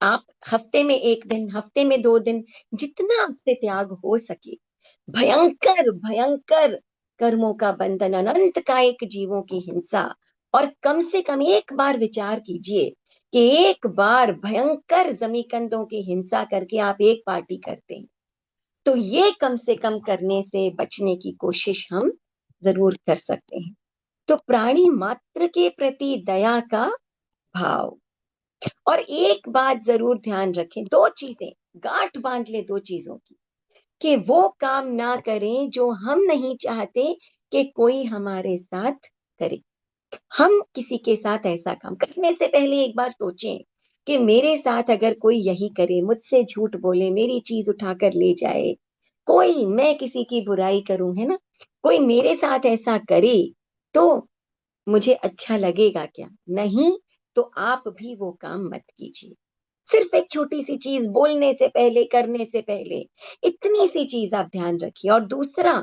आप हफ्ते में 1 दिन, हफ्ते में 2 दिन, जितना आपसे त्याग हो सके, भयंकर भयंकर कर्मों का बंधन, अनंत कायिक जीवों की हिंसा, और कम से कम एक बार विचार कीजिए कि एक बार भयंकर जमीकंदों की हिंसा करके आप एक पार्टी करते हैं, तो ये कम से कम करने से बचने की कोशिश हम जरूर कर सकते हैं। तो प्राणी मात्र के प्रति दया का भाव। और एक बात जरूर ध्यान रखें, 2 चीजें गांठ बांध ले 2 चीजों की, कि वो काम ना करें जो हम नहीं चाहते कि कोई हमारे साथ करे। हम किसी के साथ ऐसा काम करने से पहले एक बार सोचें कि मेरे साथ अगर कोई यही करे, मुझसे झूठ बोले, मेरी चीज उठाकर ले जाए, कोई, मैं किसी की बुराई करूं, है ना, कोई मेरे साथ ऐसा करे तो मुझे अच्छा लगेगा क्या? नहीं, तो आप भी वो काम मत कीजिए। सिर्फ एक छोटी सी चीज बोलने से पहले, करने से पहले, इतनी सी चीज आप ध्यान रखिए। और दूसरा,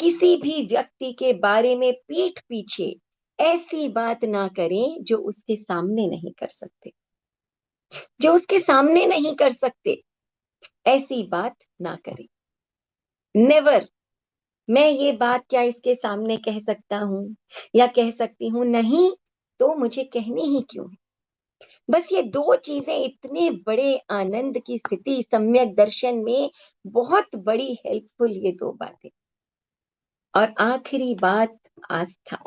किसी भी व्यक्ति के बारे में पीठ पीछे ऐसी बात ना करें जो उसके सामने नहीं कर सकते, जो उसके सामने नहीं कर सकते, ऐसी बात ना करें। नेवर। मैं ये बात क्या इसके सामने कह सकता हूं या कह सकती हूं? नहीं, तो मुझे कहनी ही क्यों है? बस ये 2 चीजें इतने बड़े आनंद की स्थिति सम्यक दर्शन में बहुत बड़ी हेल्पफुल, ये 2 बातें। और आखिरी बात, आस्था।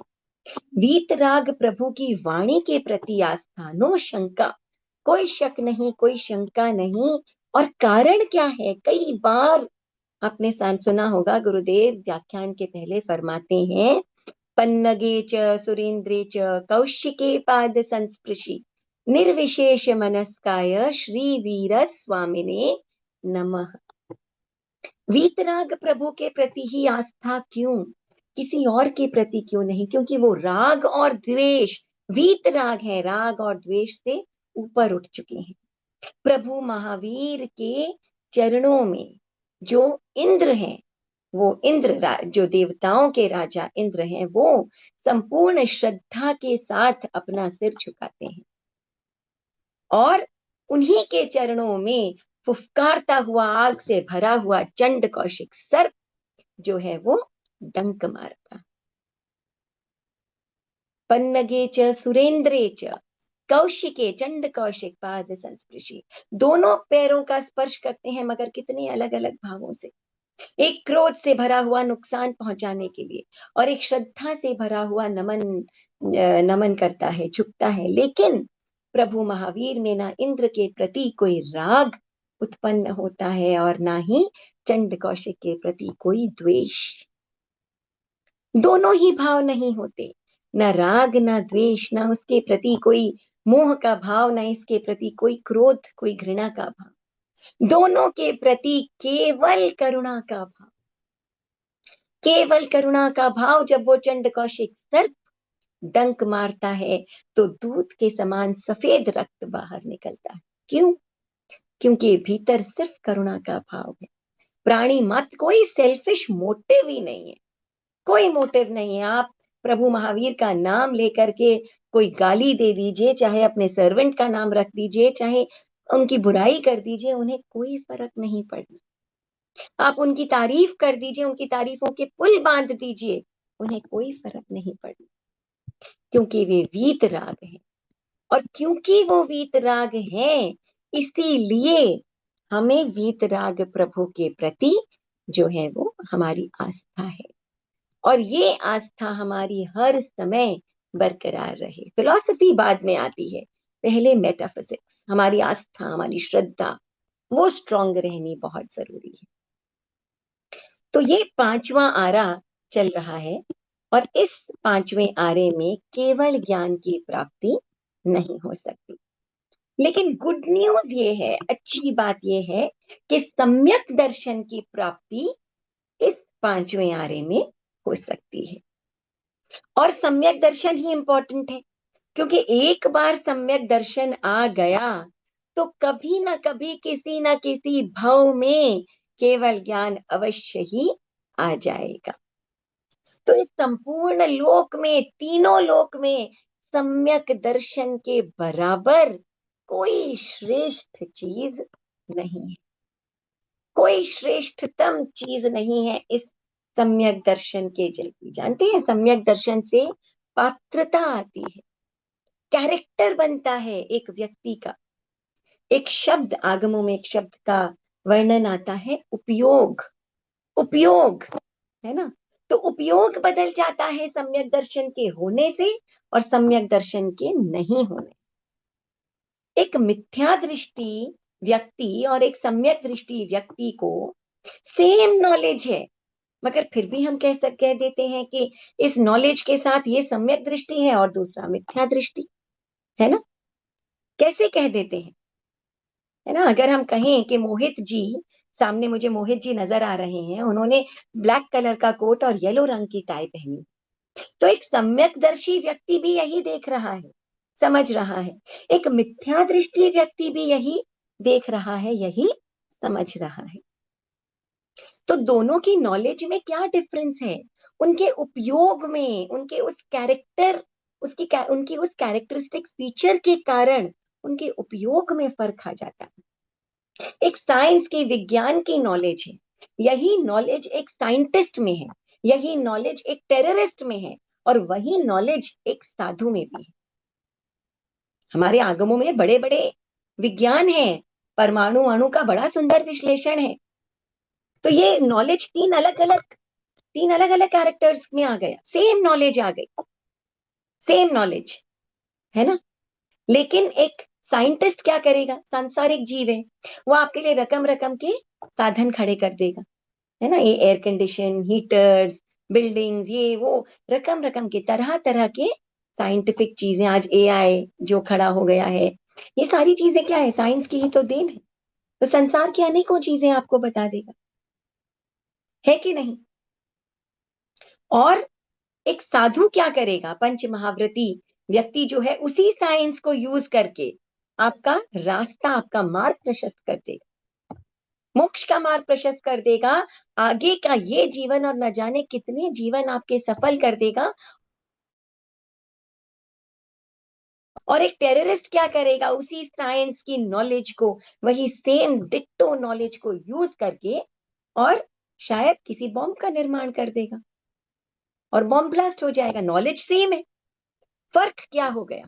वीतराग प्रभु की वाणी के प्रति आस्था, नो शंका, कोई शक नहीं, कोई शंका नहीं। और कारण क्या है? कई बार आपने सुना होगा, गुरुदेव व्याख्यान के पहले फरमाते हैं, पन्नगे च सुरेंद्रे च कौशिके पाद संस्पृशि निर्विशेष मनस्काय श्री वीर स्वामिने नमः। वीतराग प्रभु के प्रति ही आस्था क्यों? किसी और के प्रति क्यों नहीं? क्योंकि वो राग और द्वेष, वीतराग है, राग और द्वेष से ऊपर उठ चुके हैं। प्रभु महावीर के चरणों में जो इंद्र हैं, वो इंद्र, जो देवताओं के राजा इंद्र हैं, वो संपूर्ण श्रद्धा के साथ अपना सिर झुकाते हैं और उन्हीं के चरणों में फुफकारता हुआ, आग से भरा हुआ चंड कौशिक सर्प जो है वो डंक मारता। पन्नगे च सुरेंद्रे च कौशिके चंड कौशिक पाद संस्पृशि, दोनों पैरों का स्पर्श करते हैं, मगर कितने अलग अलग भावों से। एक क्रोध से भरा हुआ नुकसान पहुंचाने के लिए, और एक श्रद्धा से भरा हुआ नमन करता है, झुकता है। लेकिन प्रभु महावीर में ना इंद्र के प्रति कोई राग उत्पन्न होता है और ना ही चंड कौशिक के प्रति कोई द्वेष। दोनों ही भाव नहीं होते, ना राग ना द्वेष, ना उसके प्रति कोई मोह का भाव, ना इसके प्रति कोई क्रोध, कोई घृणा का भाव। दोनों के प्रति केवल करुणा का भाव, केवल करुणा का भाव। जब वो चंड कौशिक सर्प डंक मारता है तो दूध के समान सफेद रक्त बाहर निकलता है। क्यों? क्योंकि भीतर सिर्फ करुणा का भाव है। प्राणी मत, कोई सेल्फिश मोटिव ही नहीं है, कोई मोटिव नहीं है। आप प्रभु महावीर का नाम लेकर के कोई गाली दे दीजिए, चाहे अपने सर्वेंट का नाम रख दीजिए, चाहे उनकी बुराई कर दीजिए, उन्हें कोई फर्क नहीं पड़ना। आप उनकी तारीफ कर दीजिए, उनकी तारीफों के पुल बांध दीजिए, उन्हें कोई फर्क नहीं पड़ना, क्योंकि वे वीतराग हैं। और क्योंकि वो वीतराग हैं, इसीलिए हमें वीतराग प्रभु के प्रति जो है वो हमारी आस्था है, और ये आस्था हमारी हर समय बरकरार रहे। फिलॉसफी बाद में आती है, पहले मेटाफिजिक्स। हमारी आस्था, हमारी श्रद्धा, वो स्ट्रॉन्ग रहनी बहुत जरूरी है। तो ये 5वां आरा चल रहा है, और इस 5वें आरे में केवल ज्ञान की प्राप्ति नहीं हो सकती। लेकिन गुड न्यूज ये है, अच्छी बात ये है कि सम्यक दर्शन की प्राप्ति इस 5वें आरे में हो सकती है। और सम्यक दर्शन ही इंपॉर्टेंट है, क्योंकि एक बार सम्यक दर्शन आ गया तो कभी ना कभी, किसी ना किसी भाव में केवल ज्ञान अवश्य ही आ जाएगा। तो इस संपूर्ण लोक में, तीनों लोक में सम्यक दर्शन के बराबर कोई श्रेष्ठ चीज नहीं है, कोई श्रेष्ठतम चीज नहीं है इस सम्यक दर्शन के जैसी। जानते हैं, सम्यक दर्शन से पात्रता आती है, कैरेक्टर बनता है एक व्यक्ति का। एक शब्द, आगमों में एक शब्द का वर्णन आता है, उपयोग। उपयोग, है ना? तो उपयोग बदल जाता है सम्यक दर्शन के होने से और सम्यक दर्शन के नहीं होने से। एक मिथ्या दृष्टि व्यक्ति और एक सम्यक दृष्टि व्यक्ति को सेम नॉलेज है, मगर फिर भी हम कह देते हैं कि इस नॉलेज के साथ ये सम्यक दृष्टि है और दूसरा मिथ्या दृष्टि है ना। कैसे कह देते हैं, है ना? अगर हम कहें कि मोहित जी, सामने मुझे मोहित जी नजर आ रहे हैं, उन्होंने ब्लैक कलर का कोट और येलो रंग की टाई पहनी, तो एक सम्यकदर्शी व्यक्ति भी यही देख रहा है, समझ रहा है। एक मिथ्या दृष्टि व्यक्ति भी यही देख रहा है, यही समझ रहा है। तो दोनों की नॉलेज में क्या डिफरेंस है? उनके उपयोग में, उनके उस कैरेक्टर, उनकी उस कैरेक्टरिस्टिक फीचर के कारण उनके उपयोग में फर्क आ जाता है। एक साइंस की, विज्ञान की नॉलेज है, यही नॉलेज एक साइंटिस्ट में है, यही नॉलेज एक टेररिस्ट में है, और वही नॉलेज एक साधु में भी है। हमारे आगमों में बड़े बड़े विज्ञान है, परमाणु अणु का बड़ा सुंदर विश्लेषण है। तो ये नॉलेज तीन अलग अलग कैरेक्टर्स में आ गया, सेम नॉलेज आ गई, सेम नॉलेज, है ना। लेकिन एक साइंटिस्ट क्या करेगा? सांसारिक जीव है, वो आपके लिए रकम रकम के साधन खड़े कर देगा, है ना। ये एयर कंडीशन, हीटर्स, बिल्डिंग्स, ये वो रकम रकम के तरह तरह के साइंटिफिक चीजें, आज एआई जो खड़ा हो गया है, ये सारी चीजें क्या है? साइंस की ही तो देन है। तो संसार की अनेकों चीजें आपको बता देगा, है कि नहीं। और एक साधु क्या करेगा? पंच महाव्रती व्यक्ति जो है, उसी साइंस को यूज करके आपका रास्ता, आपका मार्ग प्रशस्त कर देगा, मोक्ष का मार्ग प्रशस्त कर देगा, आगे का ये जीवन और न जाने कितने जीवन आपके सफल कर देगा। और एक टेररिस्ट क्या करेगा? उसी साइंस की नॉलेज को, वही सेम डिट्टो नॉलेज को यूज करके और शायद किसी बॉम्ब का निर्माण कर देगा और बॉम्ब ब्लास्ट हो जाएगा। नॉलेज सेम है, फर्क क्या हो गया?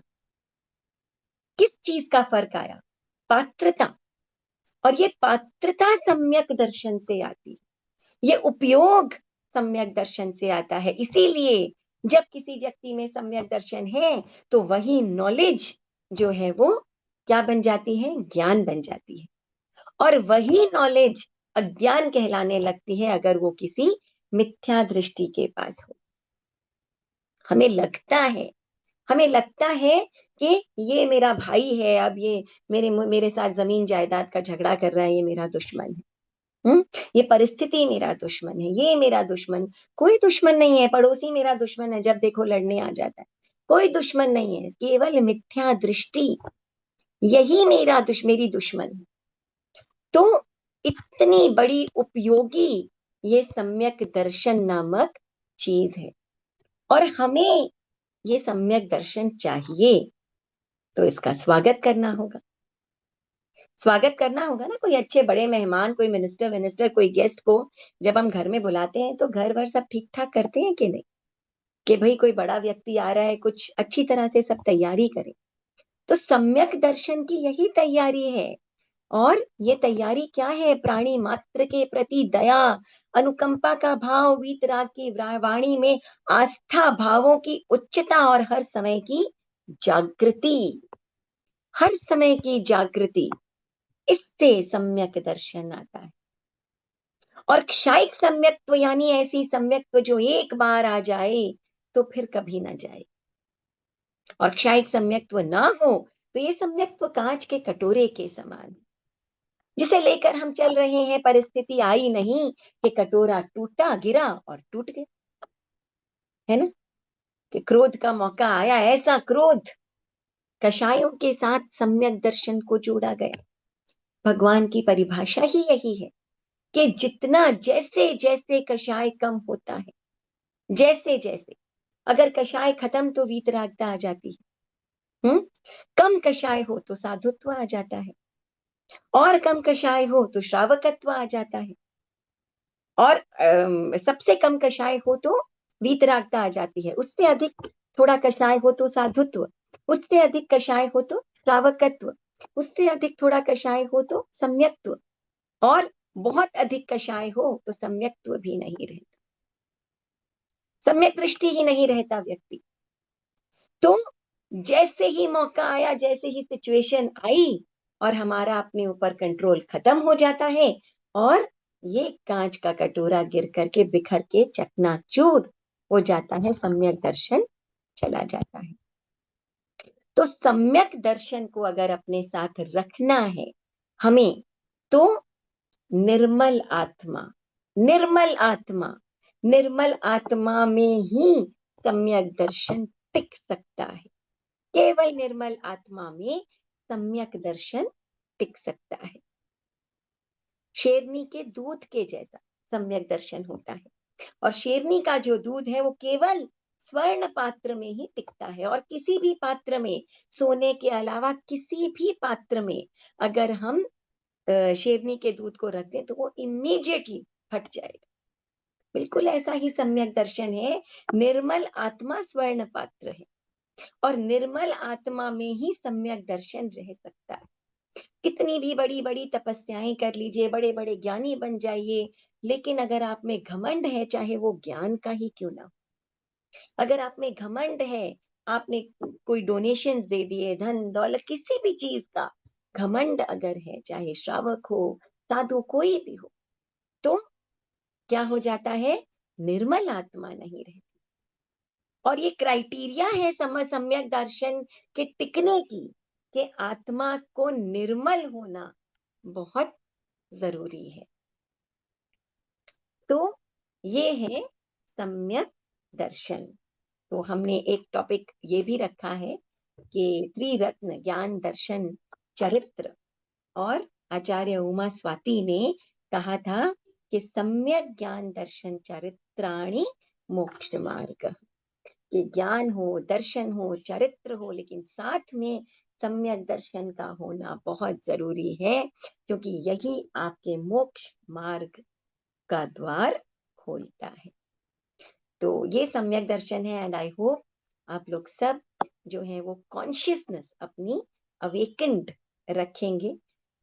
किस चीज का फर्क आया? पात्रता। और ये पात्रता सम्यक दर्शन से आती है, ये उपयोग सम्यक दर्शन से आता है। इसीलिए जब किसी व्यक्ति में सम्यक दर्शन है तो वही नॉलेज जो है वो क्या बन जाती है? ज्ञान बन जाती है। और वही नॉलेज अज्ञान कहलाने लगती है अगर वो किसी मिथ्या दृष्टि के पास हो। हमें लगता है कि ये मेरा भाई है, अब ये मेरे साथ जमीन जायदाद का झगड़ा कर रहा है, ये मेरा दुश्मन है। ये परिस्थिति मेरा दुश्मन है, ये मेरा दुश्मन। कोई दुश्मन नहीं है, पड़ोसी मेरा दुश्मन है, जब देखो लड़ने आ जाता है। कोई दुश्मन नहीं है, केवल मिथ्या दृष्टि, यही मेरी दुश्मन है। तो इतनी बड़ी उपयोगी ये सम्यक दर्शन नामक चीज है, और हमें ये सम्यक दर्शन चाहिए, तो इसका स्वागत करना होगा। ना। कोई अच्छे बड़े मेहमान, कोई मिनिस्टर, कोई गेस्ट को जब हम घर में बुलाते हैं तो घर भर सब ठीक ठाक करते हैं कि नहीं? कि भाई कोई बड़ा व्यक्ति आ रहा है, कुछ अच्छी तरह से सब तैयारी करें। तो सम्यक दर्शन की यही तैयारी है। और ये तैयारी क्या है? प्राणी मात्र के प्रति दया, अनुकंपा का भाव, वीतराग की वाणी में आस्था, भावों की उच्चता और हर समय की जागृति, इससे सम्यक दर्शन आता है। और क्षायिक सम्यक्त्व यानी ऐसी सम्यक्त्व जो एक बार आ जाए तो फिर कभी ना जाए। और क्षायिक सम्यक्त्व ना हो तो ये सम्यक्त्व कांच के कटोरे के समान, जिसे लेकर हम चल रहे हैं। परिस्थिति आई नहीं कि कटोरा टूटा, गिरा और टूट गया, है ना। कि क्रोध का मौका आया, ऐसा क्रोध कषायों के साथ सम्यक दर्शन को जोड़ा गया। भगवान की परिभाषा ही यही है कि जितना जैसे जैसे कषाय कम होता है, जैसे जैसे, अगर कषाय खत्म तो वीतरागता आ जाती है, कम कषाय हो तो साधुत्व आ जाता है, और कम कषाय हो तो श्रावकत्व आ जाता है, और सबसे कम कषाय हो तो वीतरागता आ जाती है, उससे अधिक थोड़ा कषाय हो तो साधुत्व, उससे अधिक कषाय हो तो श्रावकत्व, उससे अधिक थोड़ा कषाय हो तो सम्यक्त्व, और बहुत अधिक कषाय हो तो सम्यक्त्व भी नहीं रहता, सम्यक दृष्टि ही नहीं रहता व्यक्ति। तो जैसे ही मौका आया, जैसे ही सिचुएशन आई, और हमारा अपने ऊपर कंट्रोल खत्म हो जाता है, और ये कांच का कटोरा गिर करके बिखर के चकनाचूर हो जाता है, सम्यक दर्शन चला जाता है। तो सम्यक दर्शन को अगर अपने साथ रखना है हमें, तो निर्मल आत्मा, निर्मल आत्मा, निर्मल आत्मा में ही सम्यक दर्शन टिक सकता है। केवल निर्मल आत्मा में सम्यक दर्शन टिक सकता है। शेरनी के दूध के जैसा सम्यक दर्शन होता है, और शेरनी का जो दूध है वो केवल स्वर्ण पात्र में ही टिकता है, और किसी भी पात्र में, सोने के अलावा किसी भी पात्र में अगर हम शेरनी के दूध को रख दें तो वो इमीडिएटली फट जाएगा। बिल्कुल ऐसा ही सम्यक दर्शन है। निर्मल आत्मा स्वर्ण पात्र है, और निर्मल आत्मा में ही सम्यक दर्शन रह सकता है। कितनी भी बड़ी बड़ी तपस्याएं कर लीजिए, बड़े बड़े ज्ञानी बन जाइए, लेकिन अगर आप में घमंड है, चाहे वो ज्ञान का ही क्यों ना हो, अगर आप में घमंड है, आपने कोई डोनेशन दे दिए, धन दौलत किसी भी चीज का घमंड अगर है, चाहे श्रावक हो, साधु, कोई भी हो, तो क्या हो जाता है? निर्मल आत्मा नहीं रहती। और ये क्राइटेरिया है सम्यक दर्शन के टिकने की, कि आत्मा को निर्मल होना बहुत जरूरी है। तो ये है सम्यक दर्शन। तो हमने एक टॉपिक ये भी रखा है कि त्रिरत्न ज्ञान दर्शन चरित्र, और आचार्य उमा स्वाति ने कहा था कि सम्यक ज्ञान दर्शन चरित्राणि मोक्ष मार्ग, कि ज्ञान हो, दर्शन हो, चरित्र हो, लेकिन साथ में सम्यक दर्शन का होना बहुत जरूरी है, क्योंकि यही आपके मोक्ष मार्ग का द्वार खोलता है। तो ये सम्यक दर्शन है, एंड आई होप आप लोग सब जो है वो कॉन्शियसनेस अपनी अवेकेंड रखेंगे।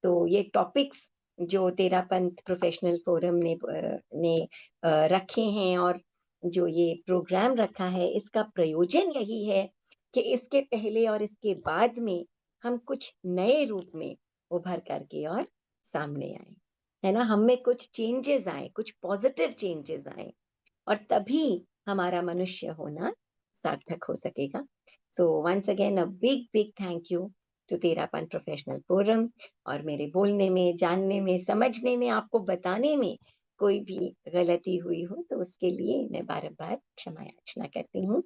तो ये टॉपिक्स जो तेरापंथ प्रोफेशनल फोरम ने रखे हैं, और जो ये प्रोग्राम रखा है, इसका प्रयोजन यही है कि इसके पहले और इसके बाद में हम कुछ नए रूप में उभर करके और सामने आए, है ना, हम में कुछ चेंजेस आए, कुछ पॉजिटिव चेंजेस आए, और तभी हमारा मनुष्य होना सार्थक हो सकेगा। So once again a big big thank you to Terapanth professional forum. और मेरे बोलने में, जानने में, समझने में, आपको बताने में कोई भी गलती हुई हो तो उसके लिए मैं बार बार क्षमा याचना करती हूँ।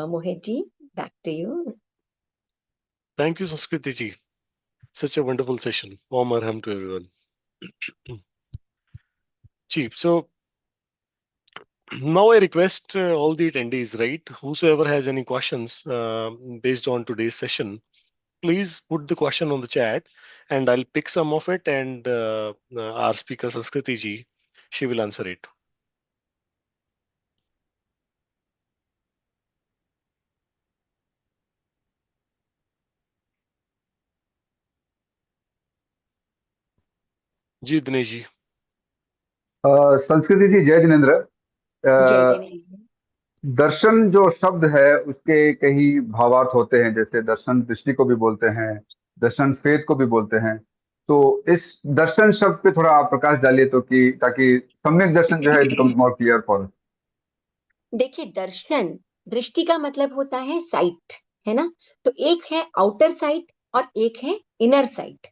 Mohit ji, back to you. Thank you, Sanskriti ji. Such a wonderful session. Warm welcome to everyone. Chief, so now I request all the attendees, right? Whosoever has any questions based on today's session, please put the question on the chat, and I'll pick some of it, and our speaker Sanskriti ji, she will answer it. जी दिनेश जी। संस्कृति जी, जय जिनेन्द्र। जय जिनेन्द्र। दर्शन जो शब्द है उसके कई भावार्थ होते हैं, जैसे दर्शन दृष्टि को भी बोलते हैं, दर्शन फेथ को भी बोलते हैं। तो इस दर्शन शब्द पे थोड़ा आप प्रकाश डालिए, तो कि ताकि सम्यक दर्शन जो है बिकम्स मोर क्लियर फॉर। देखिए, दर्शन, दृष्टि का मतलब होता है साइट, है ना। तो एक है आउटर साइट और एक है इनर साइट,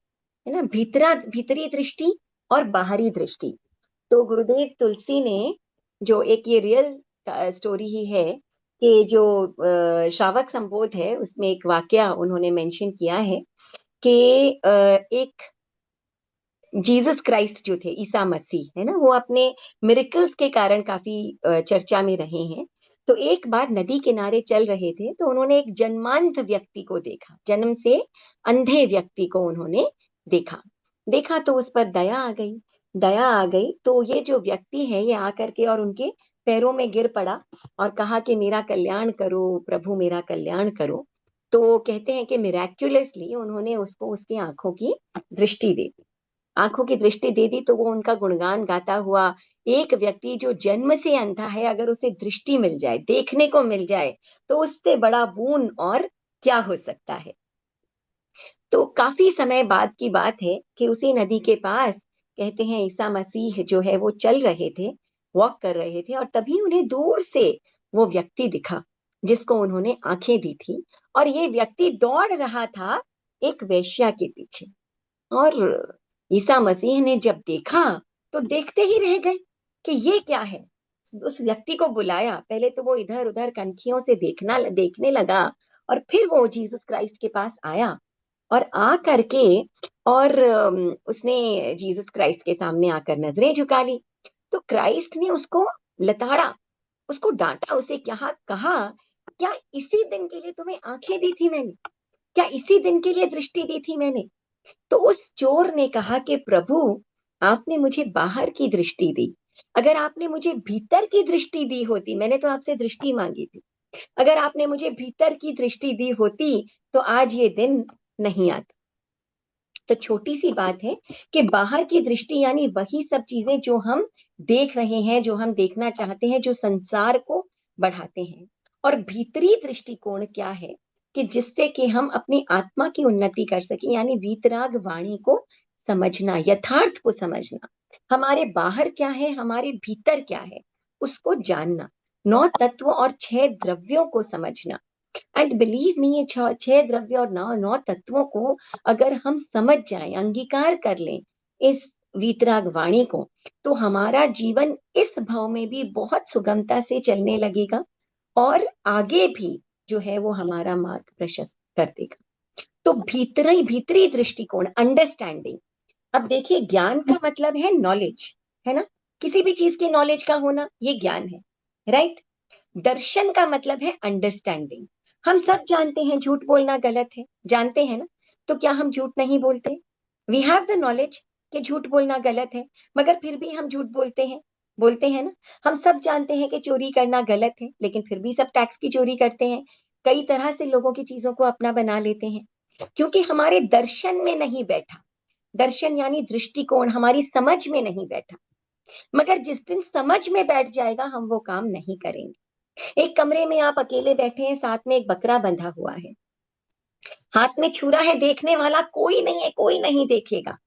है ना, भीतरी दृष्टि और बाहरी दृष्टि। तो गुरुदेव तुलसी ने, जो एक ये रियल स्टोरी ही है, कि जो श्रावक संबोध है उसमें एक वाकया उन्होंने मेंशन किया है कि जीसस क्राइस्ट जो थे, ईसा मसीह, है ना, वो अपने मिरेकल्स के कारण काफी चर्चा में रहे हैं। तो एक बार नदी किनारे चल रहे थे तो उन्होंने एक जन्मांध व्यक्ति को देखा, जन्म से अंधे व्यक्ति को उन्होंने देखा तो उस पर दया आ गई। तो ये जो व्यक्ति है ये आकर के और उनके पैरों में गिर पड़ा और कहा कि मेरा कल्याण करो प्रभु, मेरा कल्याण करो। तो कहते हैं कि मिराक्युलसली उन्होंने उसको उसकी आंखों की दृष्टि दे दी। तो वो उनका गुणगान गाता हुआ, एक व्यक्ति जो जन्म से अंधा है, अगर उसे दृष्टि मिल जाए, देखने को मिल जाए, तो उससे बड़ा बोन और क्या हो सकता है। तो काफी समय बाद की बात है कि उसी नदी के पास कहते हैं ईसा मसीह जो है वो चल रहे थे, वॉक कर रहे थे, और तभी उन्हें दूर से वो व्यक्ति दिखा जिसको उन्होंने आंखें दी थी, और ये व्यक्ति दौड़ रहा था एक वेश्या के पीछे। और ईसा मसीह ने जब देखा तो देखते ही रह गए कि ये क्या है। उस व्यक्ति को बुलाया, पहले तो वो इधर उधर कनखियों से देखने लगा, और फिर वो जीसस क्राइस्ट के पास आया और आ करके और उसने जीसस क्राइस्ट के सामने आकर नजरें झुका ली। तो क्राइस्ट ने उसको लताड़ा, उसको डांटा, उसे कहा क्या इसी दिन के लिए तुम्हें आंखें दी थी मैंने? क्या इसी दिन के लिए दृष्टि दी थी मैंने? तो उस चोर ने कहा कि प्रभु, आपने मुझे बाहर की दृष्टि दी, अगर आपने मुझे भीतर की दृष्टि दी होती, मैंने तो आपसे दृष्टि मांगी थी, अगर आपने मुझे भीतर की दृष्टि दी होती तो आज ये दिन नहीं आता। तो छोटी सी बात है कि बाहर की दृष्टि यानी वही सब चीजें जो हम देख रहे हैं, जो हम देखना चाहते हैं, जो संसार को बढ़ाते हैं, और भीतरी दृष्टिकोण क्या है कि जिससे कि हम अपनी आत्मा की उन्नति कर सकें, यानी वीतराग वाणी को समझना, यथार्थ को समझना, हमारे बाहर क्या है, हमारे भीतर क्या है, उसको जानना, 9 तत्व और 6 द्रव्यों को समझना। एंड बिलीव मी, ये 6 द्रव्य और 9 तत्वों को अगर हम समझ जाएं, अंगीकार कर लें इस वीतराग वाणी को, तो हमारा जीवन इस भाव में भी बहुत सुगमता से चलने लगेगा और आगे भी जो है वो हमारा मार्ग प्रशस्त कर देगा। तो भीतरी दृष्टिकोण, अंडरस्टैंडिंग। अब देखिए, ज्ञान का मतलब है नॉलेज, है ना, किसी भी चीज की नॉलेज का होना ये ज्ञान है, राइट। दर्शन का मतलब है अंडरस्टैंडिंग। हम सब जानते हैं झूठ बोलना गलत है, जानते हैं ना, तो क्या हम झूठ नहीं बोलते? वी हैव द नॉलेज कि झूठ बोलना गलत है, मगर फिर भी हम झूठ बोलते हैं ना। हम सब जानते हैं कि चोरी करना गलत है, लेकिन फिर भी सब टैक्स की चोरी करते हैं, कई तरह से लोगों की चीजों को अपना बना लेते हैं, क्योंकि हमारे दर्शन में नहीं बैठा। दर्शन यानी दृष्टिकोण हमारी समझ में नहीं बैठा, मगर जिस दिन समझ में बैठ जाएगा हम वो काम नहीं करेंगे। एक कमरे में आप अकेले बैठे हैं, साथ में एक बकरा बंधा हुआ है, हाथ में छुरा है, देखने वाला कोई नहीं है, कोई नहीं देखेगा,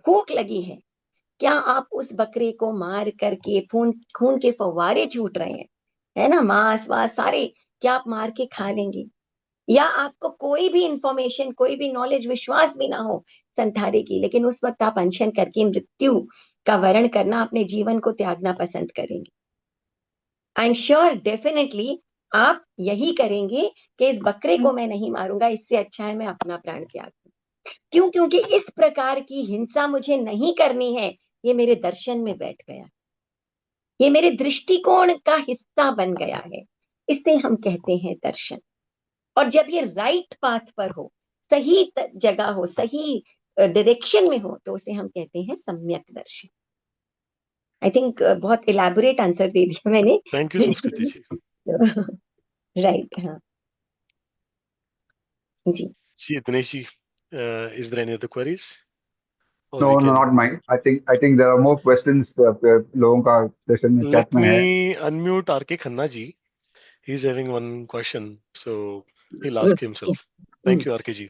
भूख लगी है, क्या आप उस बकरे को मार करके खून के फव्वारे छूट रहे हैं, है ना, मांस वास सारे, क्या आप मार के खा लेंगे? या आपको कोई भी इंफॉर्मेशन, कोई भी नॉलेज, विश्वास भी ना हो संथारे की, लेकिन उस वक्त आप अनशन करके मृत्यु का वरण करना, अपने जीवन को त्यागना पसंद करेंगे? आई एम श्योर डेफिनेटली आप यही करेंगे कि इस बकरे को मैं नहीं मारूंगा, इससे अच्छा है मैं अपना प्राण त्याग दूं। क्यों? क्योंकि इस प्रकार की हिंसा मुझे नहीं करनी है, ये मेरे दर्शन में बैठ गया, ये मेरे दृष्टिकोण का हिस्सा बन गया है, इसे हम कहते हैं दर्शन। और जब ये राइट पाथ पर हो, सही जगह हो, सही डायरेक्शन में हो, तो उसे हम कहते हैं सम्यक दर्शन। आई थिंक बहुत इलैबोरेट आंसर दे दिया मैंने। थैंक यू संस्कृति जी। राइट, हाँ जी। जी, Dinesh ji, is there any other queries? Or No, we no, can... not mine. I think there are more questions. लोगों का सेशन में Let chat में है. me unmute RK Khanna ji. He's having one question, so he'll ask himself. Thank you, RK ji.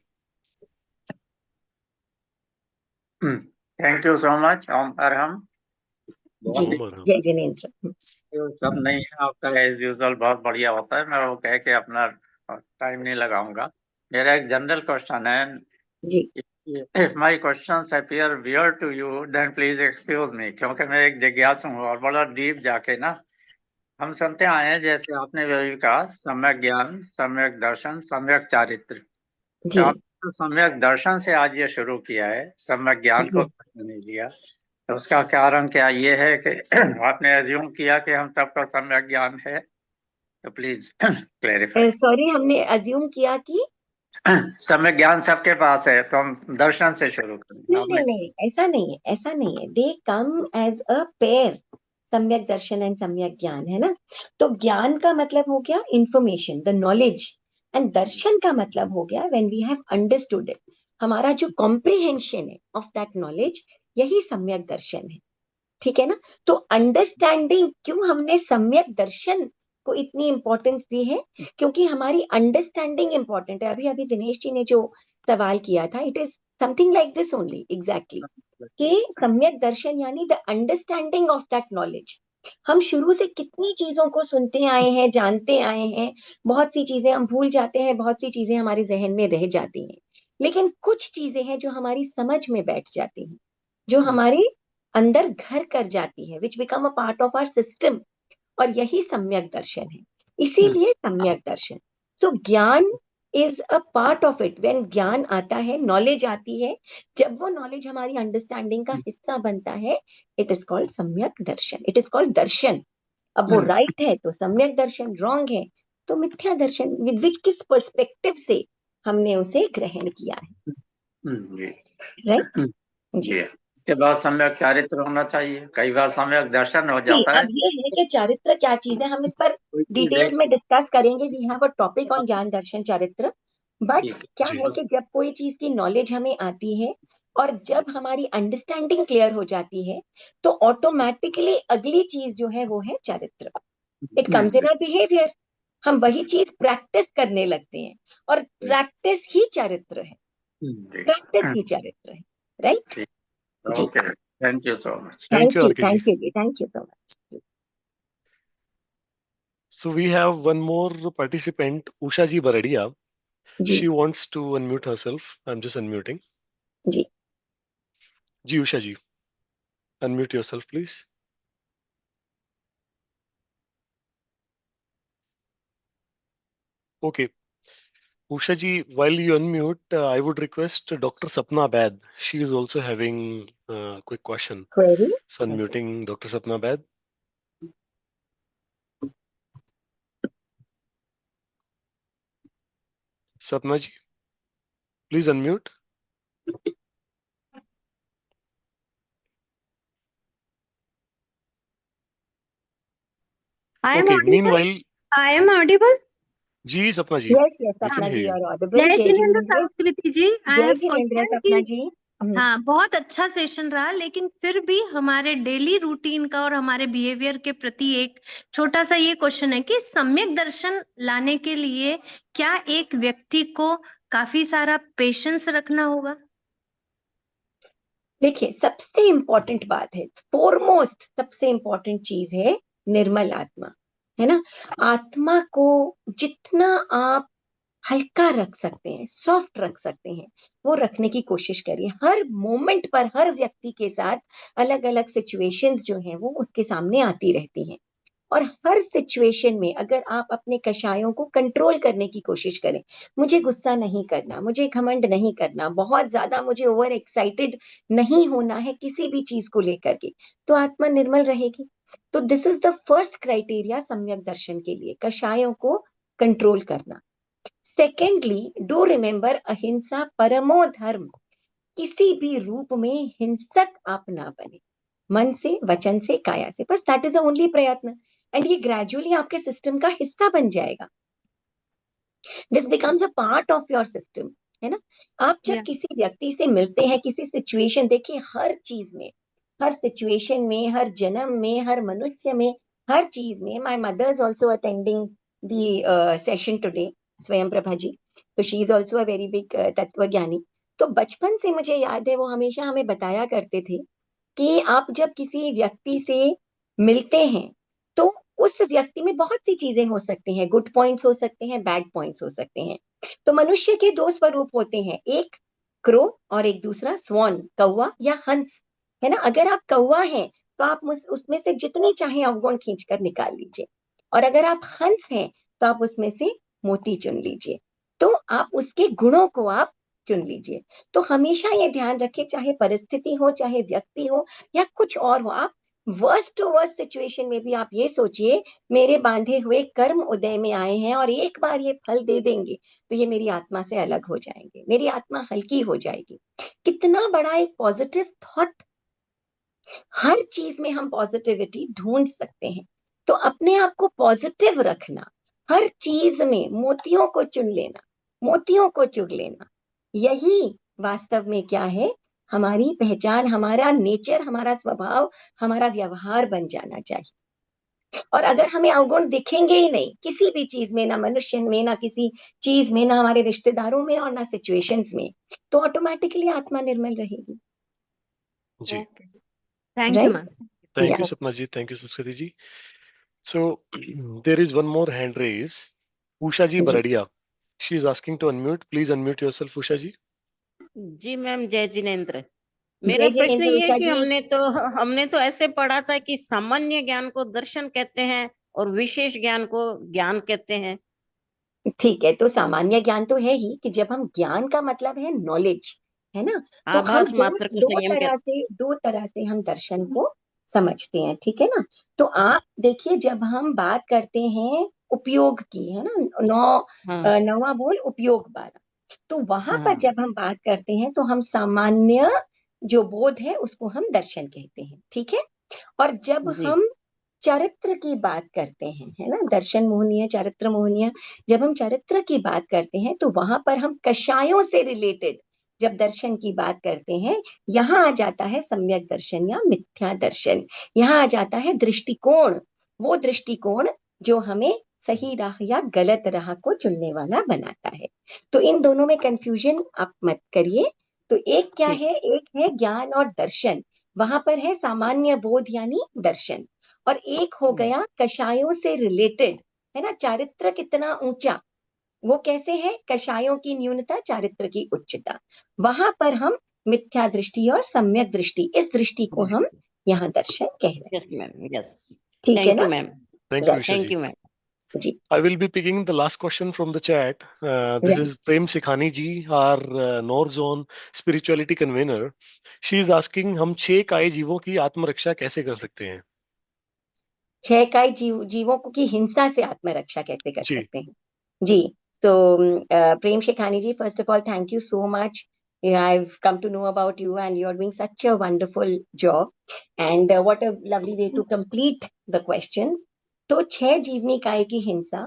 Thank you so much. ओम अरहम। जी, जय जिनेंद्र। सब नहीं है आपका, एज यूजुअल बहुत बढ़िया होता है, मैं वो कह के अपना टाइम नहीं लगाऊंगा। मेरा एक जनरल क्वेश्चन है जी। If my questions appear weird to you then please excuse me, क्योंकि मैं एक जिज्ञासु हूँ और बड़ा डीप जाके ना हम सुनते आए हैं, जैसे आपने भी कहा, सम्यक ज्ञान, सम्यक दर्शन, सम्यक चारित्र। जी। आप तो सम्यक दर्शन से आज ये शुरू किया है, सम्यक ज्ञान को नहीं लिया। तो उसका कारण क्या ये है कि आपने एज्यूम किया कि हम सबका सम्यक ज्ञान है, तो प्लीज क्लैरिफाई। सॉरी, हमने अज्यूम किया कि सम्यक ज्ञान सबके पास है, तो हम दर्शन से शुरू करेंगे। नहीं नहीं नहीं, ऐसा नहीं है, ऐसा नहीं है। दे कम एज अ पेयर, सम्यक दर्शन एंड सम्यक ज्ञान, है ना। तो ज्ञान का मतलब हो गया इंफॉर्मेशन, द नॉलेज, एंड दर्शन का मतलब हो गया when we have understood it, हमारा जो कॉम्प्रिहेंशन है ऑफ दैट नॉलेज, यही सम्यक दर्शन है। ठीक है ना। तो अंडरस्टैंडिंग, क्यों हमने सम्यक दर्शन को इतनी इंपॉर्टेंस दी है, क्योंकि हमारी अंडरस्टैंडिंग इंपॉर्टेंट है। अभी अभी दिनेश जी ने जो सवाल किया था, it is something like this only, exactly, कि सम्यक दर्शन यानी the understanding of that knowledge. हम शुरू से कितनी चीजों को सुनते आए हैं, जानते आए हैं, बहुत सी चीजें हम भूल जाते हैं, बहुत सी चीजें हमारे जहन में रह जाती हैं, लेकिन कुछ चीजें हैं जो हमारी समझ में बैठ जाती हैं, जो हमारे अंदर घर कर जाती है, which become a part of our system, और यही सम्यक दर्शन है। इसीलिए सम्यक दर्शन। तो ज्ञान is a part of it. When ज्ञान आता है, नॉलेज आती है, जब वो नॉलेज हमारी अंडरस्टैंडिंग का हिस्सा बनता है, इट इज कॉल्ड सम्यक दर्शन, इट इज कॉल्ड दर्शन। अब वो राइट है तो सम्यक दर्शन, रॉन्ग है तो मिथ्या दर्शन, विद विच किस पर्सपेक्टिव से हमने उसे ग्रहण किया है, राइट जी। इसके बाद सम्यक चारित्र होना चाहिए। कई बार सम्यक दर्शन हो जी, जाता है। अब ये है कि चारित्र क्या चीज है, हम इस पर डिटेल में डिस्कस करेंगे। We have a topic on ज्ञान दर्शन चारित्र। बट क्या जी। है कि जब कोई चीज की नॉलेज हमें आती है और जब हमारी अंडरस्टैंडिंग क्लियर हो जाती है, तो ऑटोमेटिकली अगली चीज जो है वो है चारित्र। It comes in our behaviour. हम वही चीज प्रैक्टिस करने लगते हैं, और प्रैक्टिस ही चारित्र है, प्रैक्टिस ही चारित्र है, राइट जी। Okay, thank you so much. Thank you, RK ji. Thank you जी, thank you so much. So we have one more participant, Usha ji Baradia. जी She wants to unmute herself. I'm just unmuting. जी Ji Usha ji, unmute yourself, please. Okay. Usha ji, while you unmute, I would request Dr. Sapna Baid. She is also having a quick question. Query. So unmuting Dr. Sapna Baid. Sapna ji, please unmute. I am Okay. audible. Meanwhile, I am audible. ji Sapna ji, yes yes, we सपना can ji hear you. और Audible. जय जय जिनेंद्र जिनेंद्र। संस्कृति जी, I जय have Jinendra question सपना कि जी। हाँ, बहुत अच्छा सेशन रहा, लेकिन फिर भी हमारे डेली रूटीन का और हमारे बिहेवियर के प्रति एक छोटा सा ये क्वेश्चन है कि सम्यक दर्शन लाने के लिए क्या एक व्यक्ति को काफी सारा पेशेंस रखना होगा? देखिए, सबसे इम्पोर्टेंट बात है, फोरमोस्ट सबसे इम्पोर्टेंट चीज है निर्मल आत्मा, है ना। आत्मा को जितना आप हल्का रख सकते हैं, सॉफ्ट रख सकते हैं, वो रखने की कोशिश करिए। हर मोमेंट पर हर व्यक्ति के साथ अलग अलग सिचुएशंस जो हैं वो उसके सामने आती रहती हैं, और हर सिचुएशन में अगर आप अपने कषायों को कंट्रोल करने की कोशिश करें, मुझे गुस्सा नहीं करना, मुझे घमंड नहीं करना, बहुत ज्यादा मुझे ओवर एक्साइटेड नहीं होना है किसी भी चीज को लेकर के, तो आत्मा निर्मल रहेगी। तो this is the first criteria सम्यक दर्शन के लिए, कषायों को कंट्रोल करना। सेकेंडली, डू रिमेंबर अहिंसा परमो धर्म। किसी भी रूप में हिंसक आप ना बने, मन से, वचन से, काया से, बस दैट इज द ओनली प्रयत्न, एंड ये ग्रेजुअली आपके सिस्टम का हिस्सा बन जाएगा। This becomes a part of your system, है ना। आप जब Yeah. किसी व्यक्ति से मिलते हैं, किसी सिचुएशन, देखिए हर चीज में, हर सिचुएशन में, हर जन्म में, हर मनुष्य में, हर चीज में, my mother is also attending the session today, Swayam Prabha ji, तो she is also a very big तत्वज्ञानी। तो बचपन से मुझे याद है, वो हमेशा हमें बताया करते थे कि आप जब किसी व्यक्ति से मिलते हैं, तो उस व्यक्ति में बहुत सी चीजें हो सकती हैं, गुड पॉइंट्स हो सकते हैं, बैड पॉइंट्स हो सकते हैं। तो मनुष्य के दो स्वरूप होते हैं, एक क्रो और एक दूसरा स्वॉन, कौवा या हंस, है ना। अगर आप कौवा हैं तो आप उसमें से जितने चाहे अवगुण खींचकर निकाल लीजिए, और अगर आप हंस हैं तो आप उसमें से मोती चुन लीजिए। तो आप उसके गुणों को आप चुन लीजिए। तो हमेशा ये ध्यान रखें, चाहे परिस्थिति हो, चाहे व्यक्ति हो या कुछ और हो, आप वर्स्ट टू वर्स्ट सिचुएशन में भी आप ये सोचिए, मेरे बांधे हुए कर्म उदय में आए हैं और एक बार ये फल दे देंगे तो ये मेरी आत्मा से अलग हो जाएंगे, मेरी आत्मा हल्की हो जाएगी। कितना बड़ा एक पॉजिटिव थॉट। हर चीज में हम पॉजिटिविटी ढूंढ सकते हैं, तो अपने आप को पॉजिटिव रखना, हर चीज में मोतियों को चुन लेना, मोतियों को चुग लेना, यही वास्तव में क्या है, हमारी पहचान, हमारा नेचर, हमारा स्वभाव, हमारा व्यवहार बन जाना चाहिए। और अगर हमें अवगुण दिखेंगे ही नहीं किसी भी चीज में, ना मनुष्य में, ना किसी चीज में, ना हमारे रिश्तेदारों में और ना सिचुएशंस में, तो ऑटोमेटिकली आत्मा निर्मल रहेगी। जी, thank you right? Ma'am. thank Yeah. you Sapna ji, thank you Sanskrit ji. So there is one more hand raise, Usha ji जी Baradia. She is asking to unmute. Please unmute yourself, Usha ji. Ji ma'am, जय जिनेन्द्र। मेरा जय प्रश्न जिनेन्द्र ये है उषा कि जी। हमने तो ऐसे पढ़ा था कि सामान्य ज्ञान को दर्शन कहते हैं और विशेष ज्ञान को ज्ञान कहते हैं। ठीक है, तो सामान्य ज्ञान तो है ही कि जब हम ज्ञान का मतलब है नॉलेज, है ना, तो हम आभास मात्र को संयम कहते दो तरह से हम दर्शन को समझते हैं, ठीक है ना। तो आप देखिए, जब हम बात करते हैं उपयोग की, है ना, हाँ नवा बोल उपयोग 12, तो वहां पर हाँ जब हम बात करते हैं तो हम सामान्य जो बोध है उसको हम दर्शन कहते हैं, ठीक है। और जब जी हम चरित्र की बात करते हैं, है ना, दर्शन मोहनीय, चरित्र मोहनीय, जब हम चरित्र की बात करते हैं तो वहां पर हम कषायों से रिलेटेड जब दर्शन की बात करते हैं, यहाँ आ जाता है सम्यक दर्शन या मिथ्या दर्शन, यहाँ आ जाता है दृष्टिकोण, वो दृष्टिकोण जो हमें सही राह या गलत राह को चुनने वाला बनाता है। तो इन दोनों में कंफ्यूजन आप मत करिए। तो एक क्या ठीक है, एक है ज्ञान और दर्शन, वहां पर है सामान्य बोध यानी दर्शन, और एक हो गया कषायों से रिलेटेड, है ना, चारित्र कितना ऊंचा, वो कैसे है, कषायों की न्यूनता, चारित्र की उच्चता, वहां पर हम मिथ्या दृष्टि और सम्यक दृष्टि, इस दृष्टि को हम यहाँ दर्शन कह रहे हैं, यस मैम, यस। ठीक है थैंक यू ना। Ma'am, Thank you, Usha thank ji. You ma'am. जी I will be picking the last question from the chat. This right. is Prem Sikhani ji, our North Zone spirituality convener. She is asking, हम 6 काय जीवों की आत्मरक्षा कैसे कर सकते हैं? 6 काय जीवों को की हिंसा से आत्मरक्षा कैसे कर जी, सकते हैं। जी, तो Prem Shekhani ji, first of all thank you so much. I've come to know about you and you're doing such a wonderful job. And what a lovely way to complete the questions. तो 6 जीवनी काय की हिंसा,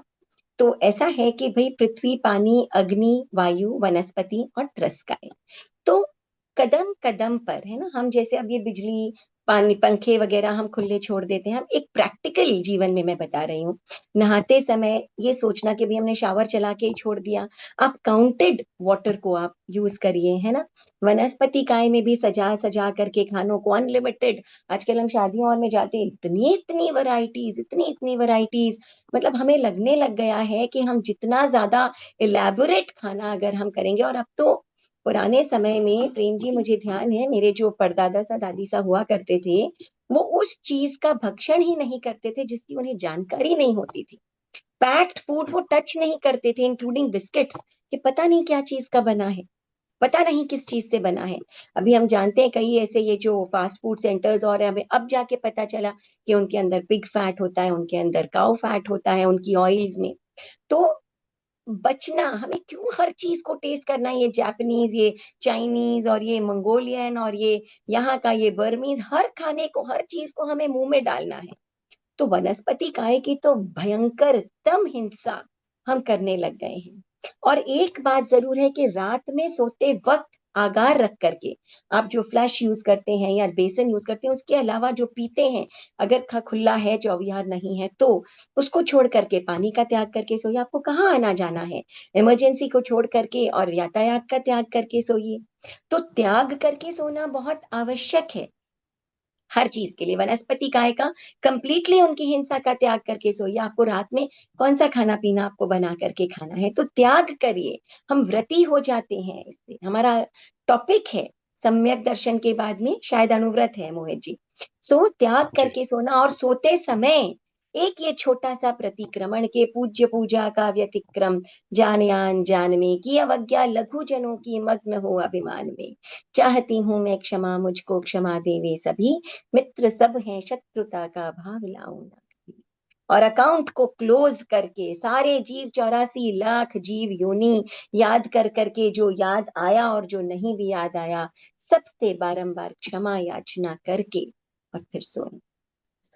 तो ऐसा है कि भाई पृथ्वी, पानी, अग्नि, वायु, वनस्पति और त्रस्काय, तो कदम कदम पर, है ना, हम जैसे अब ये बिजली, पानी, पंखे वगैरह हम खुले छोड़ देते हैं, हम एक प्रैक्टिकल जीवन में मैं बता रही हूँ, नहाते समय ये सोचना कि भाई हमने शावर चला के ही छोड़ दिया, आप काउंटेड वाटर को आप यूज करिए, है ना। वनस्पति काय में भी सजा सजा करके खानों को अनलिमिटेड, आजकल हम शादियों और में जाते हैं, इतनी इतनी वैरायटीज, इतनी इतनी वैरायटीज, मतलब हमें लगने लग गया है कि हम जितना ज्यादा इलेबोरेट खाना अगर हम करेंगे, और अब तो पुराने समय में, प्रेम जी मुझे ध्यान है, मेरे जो परदादा सा दादी सा हुआ करते थे, वो उस चीज का भक्षण ही नहीं करते थे जिसकी उन्हें जानकारी नहीं होती थी। पैक्ड फूड वो टच नहीं करते थे, इंक्लूडिंग बिस्किट्स, कि पता नहीं क्या चीज का बना है, पता नहीं किस चीज से बना है। अभी हम जानते हैं कई ऐसे ये जो फास्ट फूड सेंटर्स, और हमें अब जाके पता चला कि उनके अंदर पिग फैट होता है, उनके अंदर काउ फैट होता है, उनकी ऑयल्स में। तो बचना, हमें क्यों हर चीज को टेस्ट करना, ये जापानीज, ये चाइनीज, और ये मंगोलियन, और ये यहाँ का ये बर्मीज, हर खाने को, हर चीज को हमें मुंह में डालना है। तो वनस्पति काय की तो भयंकरतम हिंसा हम करने लग गए हैं। और एक बात जरूर है कि रात में सोते वक्त आगार रख करके, आप जो फ्लैश यूज करते हैं या बेसन यूज करते हैं, उसके अलावा जो पीते हैं, अगर खुला है, चौविहार नहीं है, तो उसको छोड़ करके पानी का त्याग करके सोइए। आपको कहाँ आना जाना है, इमरजेंसी को छोड़ करके और यातायात का त्याग करके सोइए। तो त्याग करके सोना बहुत आवश्यक है हर चीज के लिए। वनस्पति काय का कंप्लीटली उनकी हिंसा का त्याग करके सोइए। आपको रात में कौन सा खाना पीना आपको बना करके खाना है, तो त्याग करिए। हम व्रती हो जाते हैं इससे। हमारा टॉपिक है सम्यक दर्शन के बाद में शायद अनुव्रत है मोहित जी। सो त्याग करके सोना, और सोते समय एक ये छोटा सा प्रतिक्रमण के पूज्य पूजा का व्यतिक्रम, जान जान में की अवज्ञा लघु जनों की मग्न हो अभिमान में। चाहती हूँ मैं क्षमा, मुझको क्षमा देवे सभी, मित्र सब हैं शत्रुता का भाव लाऊं ना कभी। और अकाउंट को क्लोज करके सारे जीव 84 लाख जीव योनि याद कर करके जो याद आया और जो नहीं भी याद आया, सबसे बारंबार क्षमा याचना करके और फिर सोए।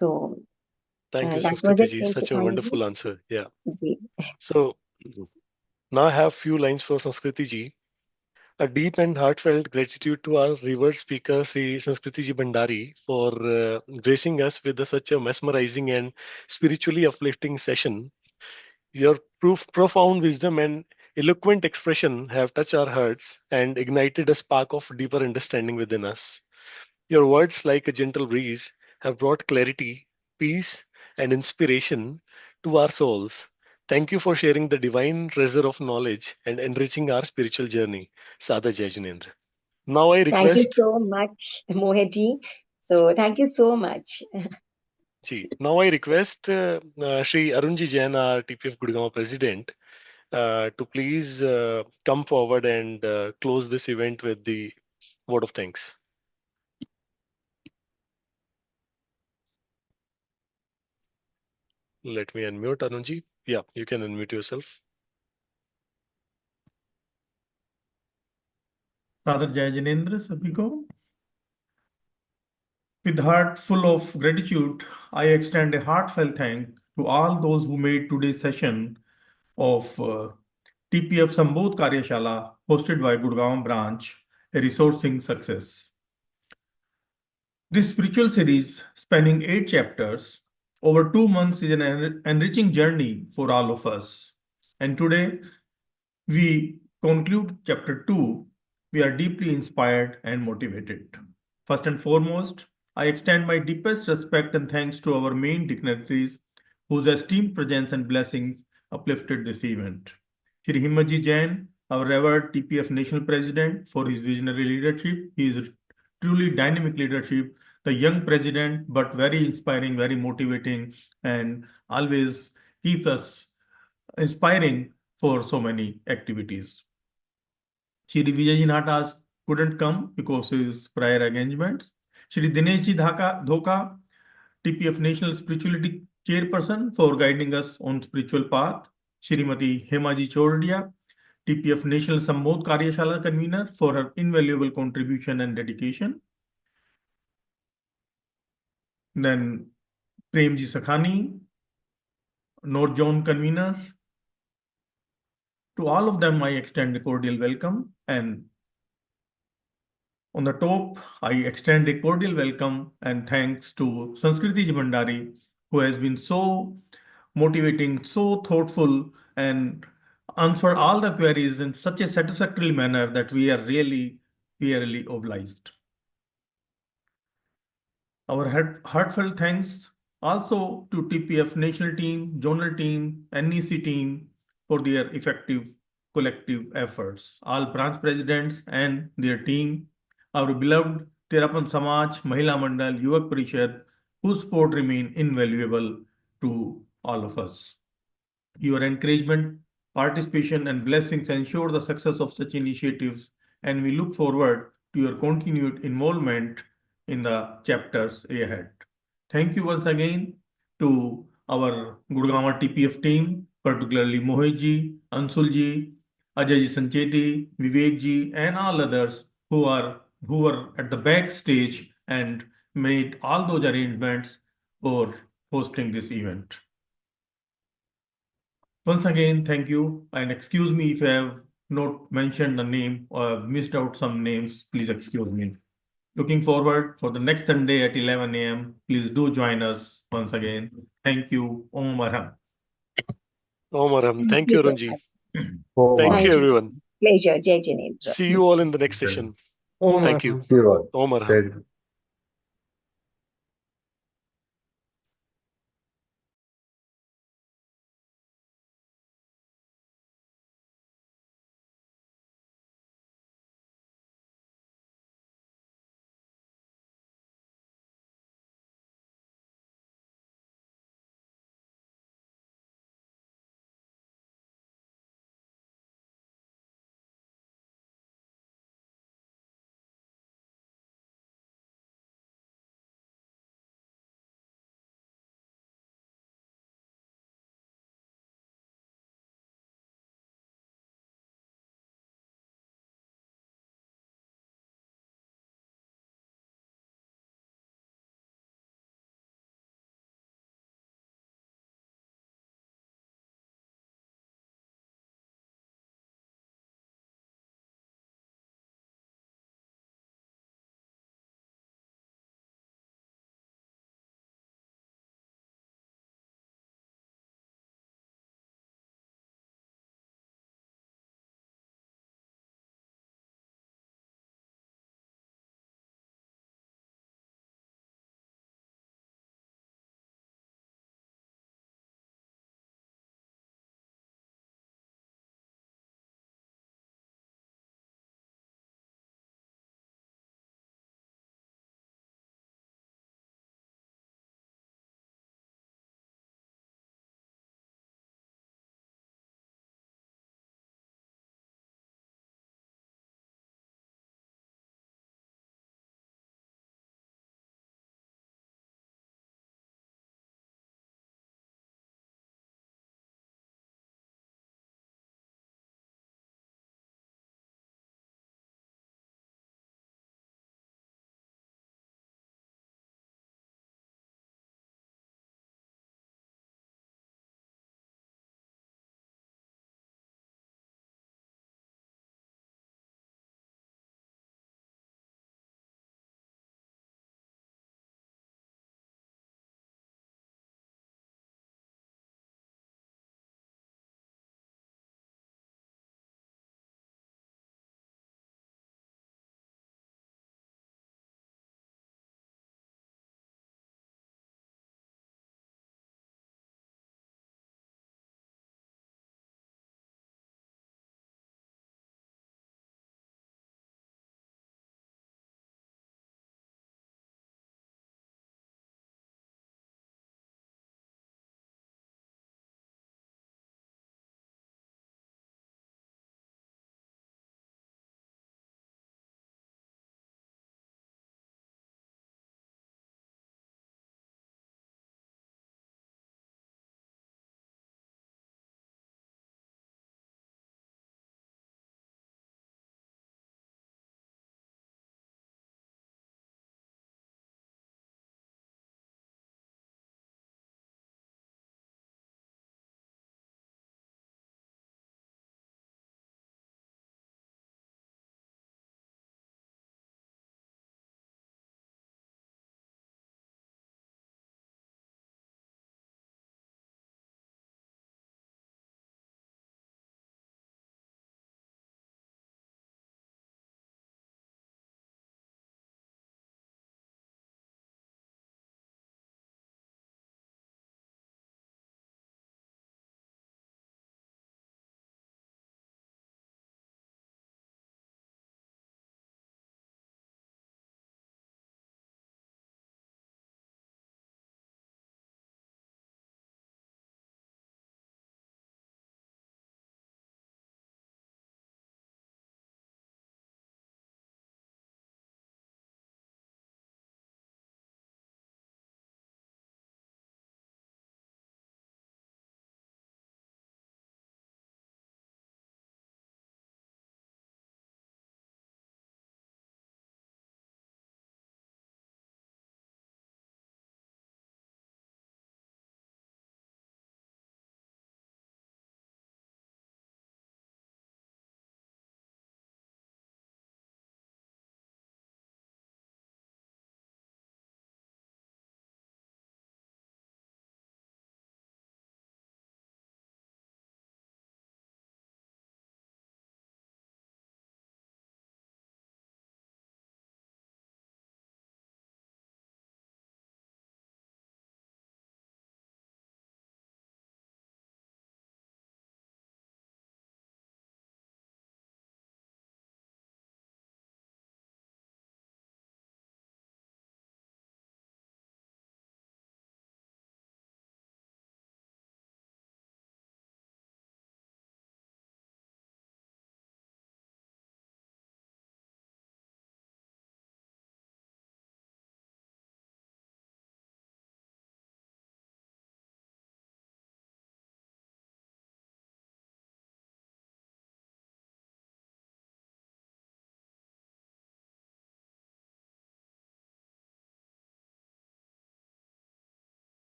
So Thank you, that was Sanskriti it. ji. Thank you, Such a thank wonderful you. answer. Yeah. Ji. So now I have few lines for Sanskriti ji. A deep and heartfelt gratitude to our revered speaker, Sri Sanskriti ji Bhandari, for gracing us with such a mesmerizing and spiritually uplifting session. Your profound wisdom and eloquent expression have touched our hearts and ignited a spark of deeper understanding within us. Your words, like a gentle breeze, have brought clarity, peace, and inspiration to our souls. Thank you for sharing the divine treasure of knowledge and enriching our spiritual journey. Sada Jai Jinendra. Now I Thank you request, so much, Mohit ji. So thank you so much. now I request Shri Arunji Jain, our TPF Gurgaon president, to please come forward and close this event with the word of thanks. Let me unmute Arunji. Yeah, you can unmute yourself. सादर जय जिनेंद्र सभी को. With heart full of gratitude, I extend a heartfelt thank to all those who made today's session of TPF Sambodh Karyashala hosted by Gurgaon branch a resourcing success. This spiritual series spanning 8 chapters over 2 months is an enriching journey for all of us. And today we conclude chapter 2. We are deeply inspired and motivated. First and foremost, I extend my deepest respect and thanks to our main dignitaries whose esteemed presence and blessings uplifted this event. Shri Himmatji Jain, our revered TPF National President, for his visionary leadership. He is truly dynamic leadership, the young president, but very inspiring, very motivating, and always keeps us inspiring for so many activities. Shri Vijayji Natas couldn't come because of his prior engagements. Shri Dineshji Dhoka, TPF National Spirituality Chairperson, for guiding us on spiritual path. Shrimati Hemaji Chordia, TPF National Sambodh Karyashala Convener, for her invaluable contribution and dedication. Then Premji Sakhani, North Zone Convener. To all of them, I extend a cordial welcome. And on the top, I extend a cordial welcome and thanks to Sanskriti Ji Bhandari, who has been so motivating, so thoughtful, and answered all the queries in such a satisfactory manner that we are really obliged. Our heartfelt thanks also to TPF National Team, Zonal Team, NEC Team for their effective collective efforts. All branch presidents and their team, our beloved Terapan Samaj, Mahila Mandal, Yuvak Parishad, whose support remain invaluable to all of us. Your encouragement, participation, and blessings ensure the success of such initiatives, and we look forward to your continued involvement in the chapters ahead. Thank you once again to our Gurgaon TPF team, particularly Mohit ji, Ansul ji, Ajay ji Sancheti, Vivek ji, and all others who were at the backstage and made all those arrangements for hosting this event. Once again, thank you, and excuse me if I have not mentioned the name or have missed out some names. Please excuse me. Looking forward for the next Sunday at 11 a.m. Please do join us once again. Thank you. Om Arham. Om Arham. Thank you, Arunji. Om Thank Thank you, you. everyone. Pleasure, Jai Jinendra. See you all in the next session. Om Thank you. Arham. See you all. Om Arham. Jai Hind.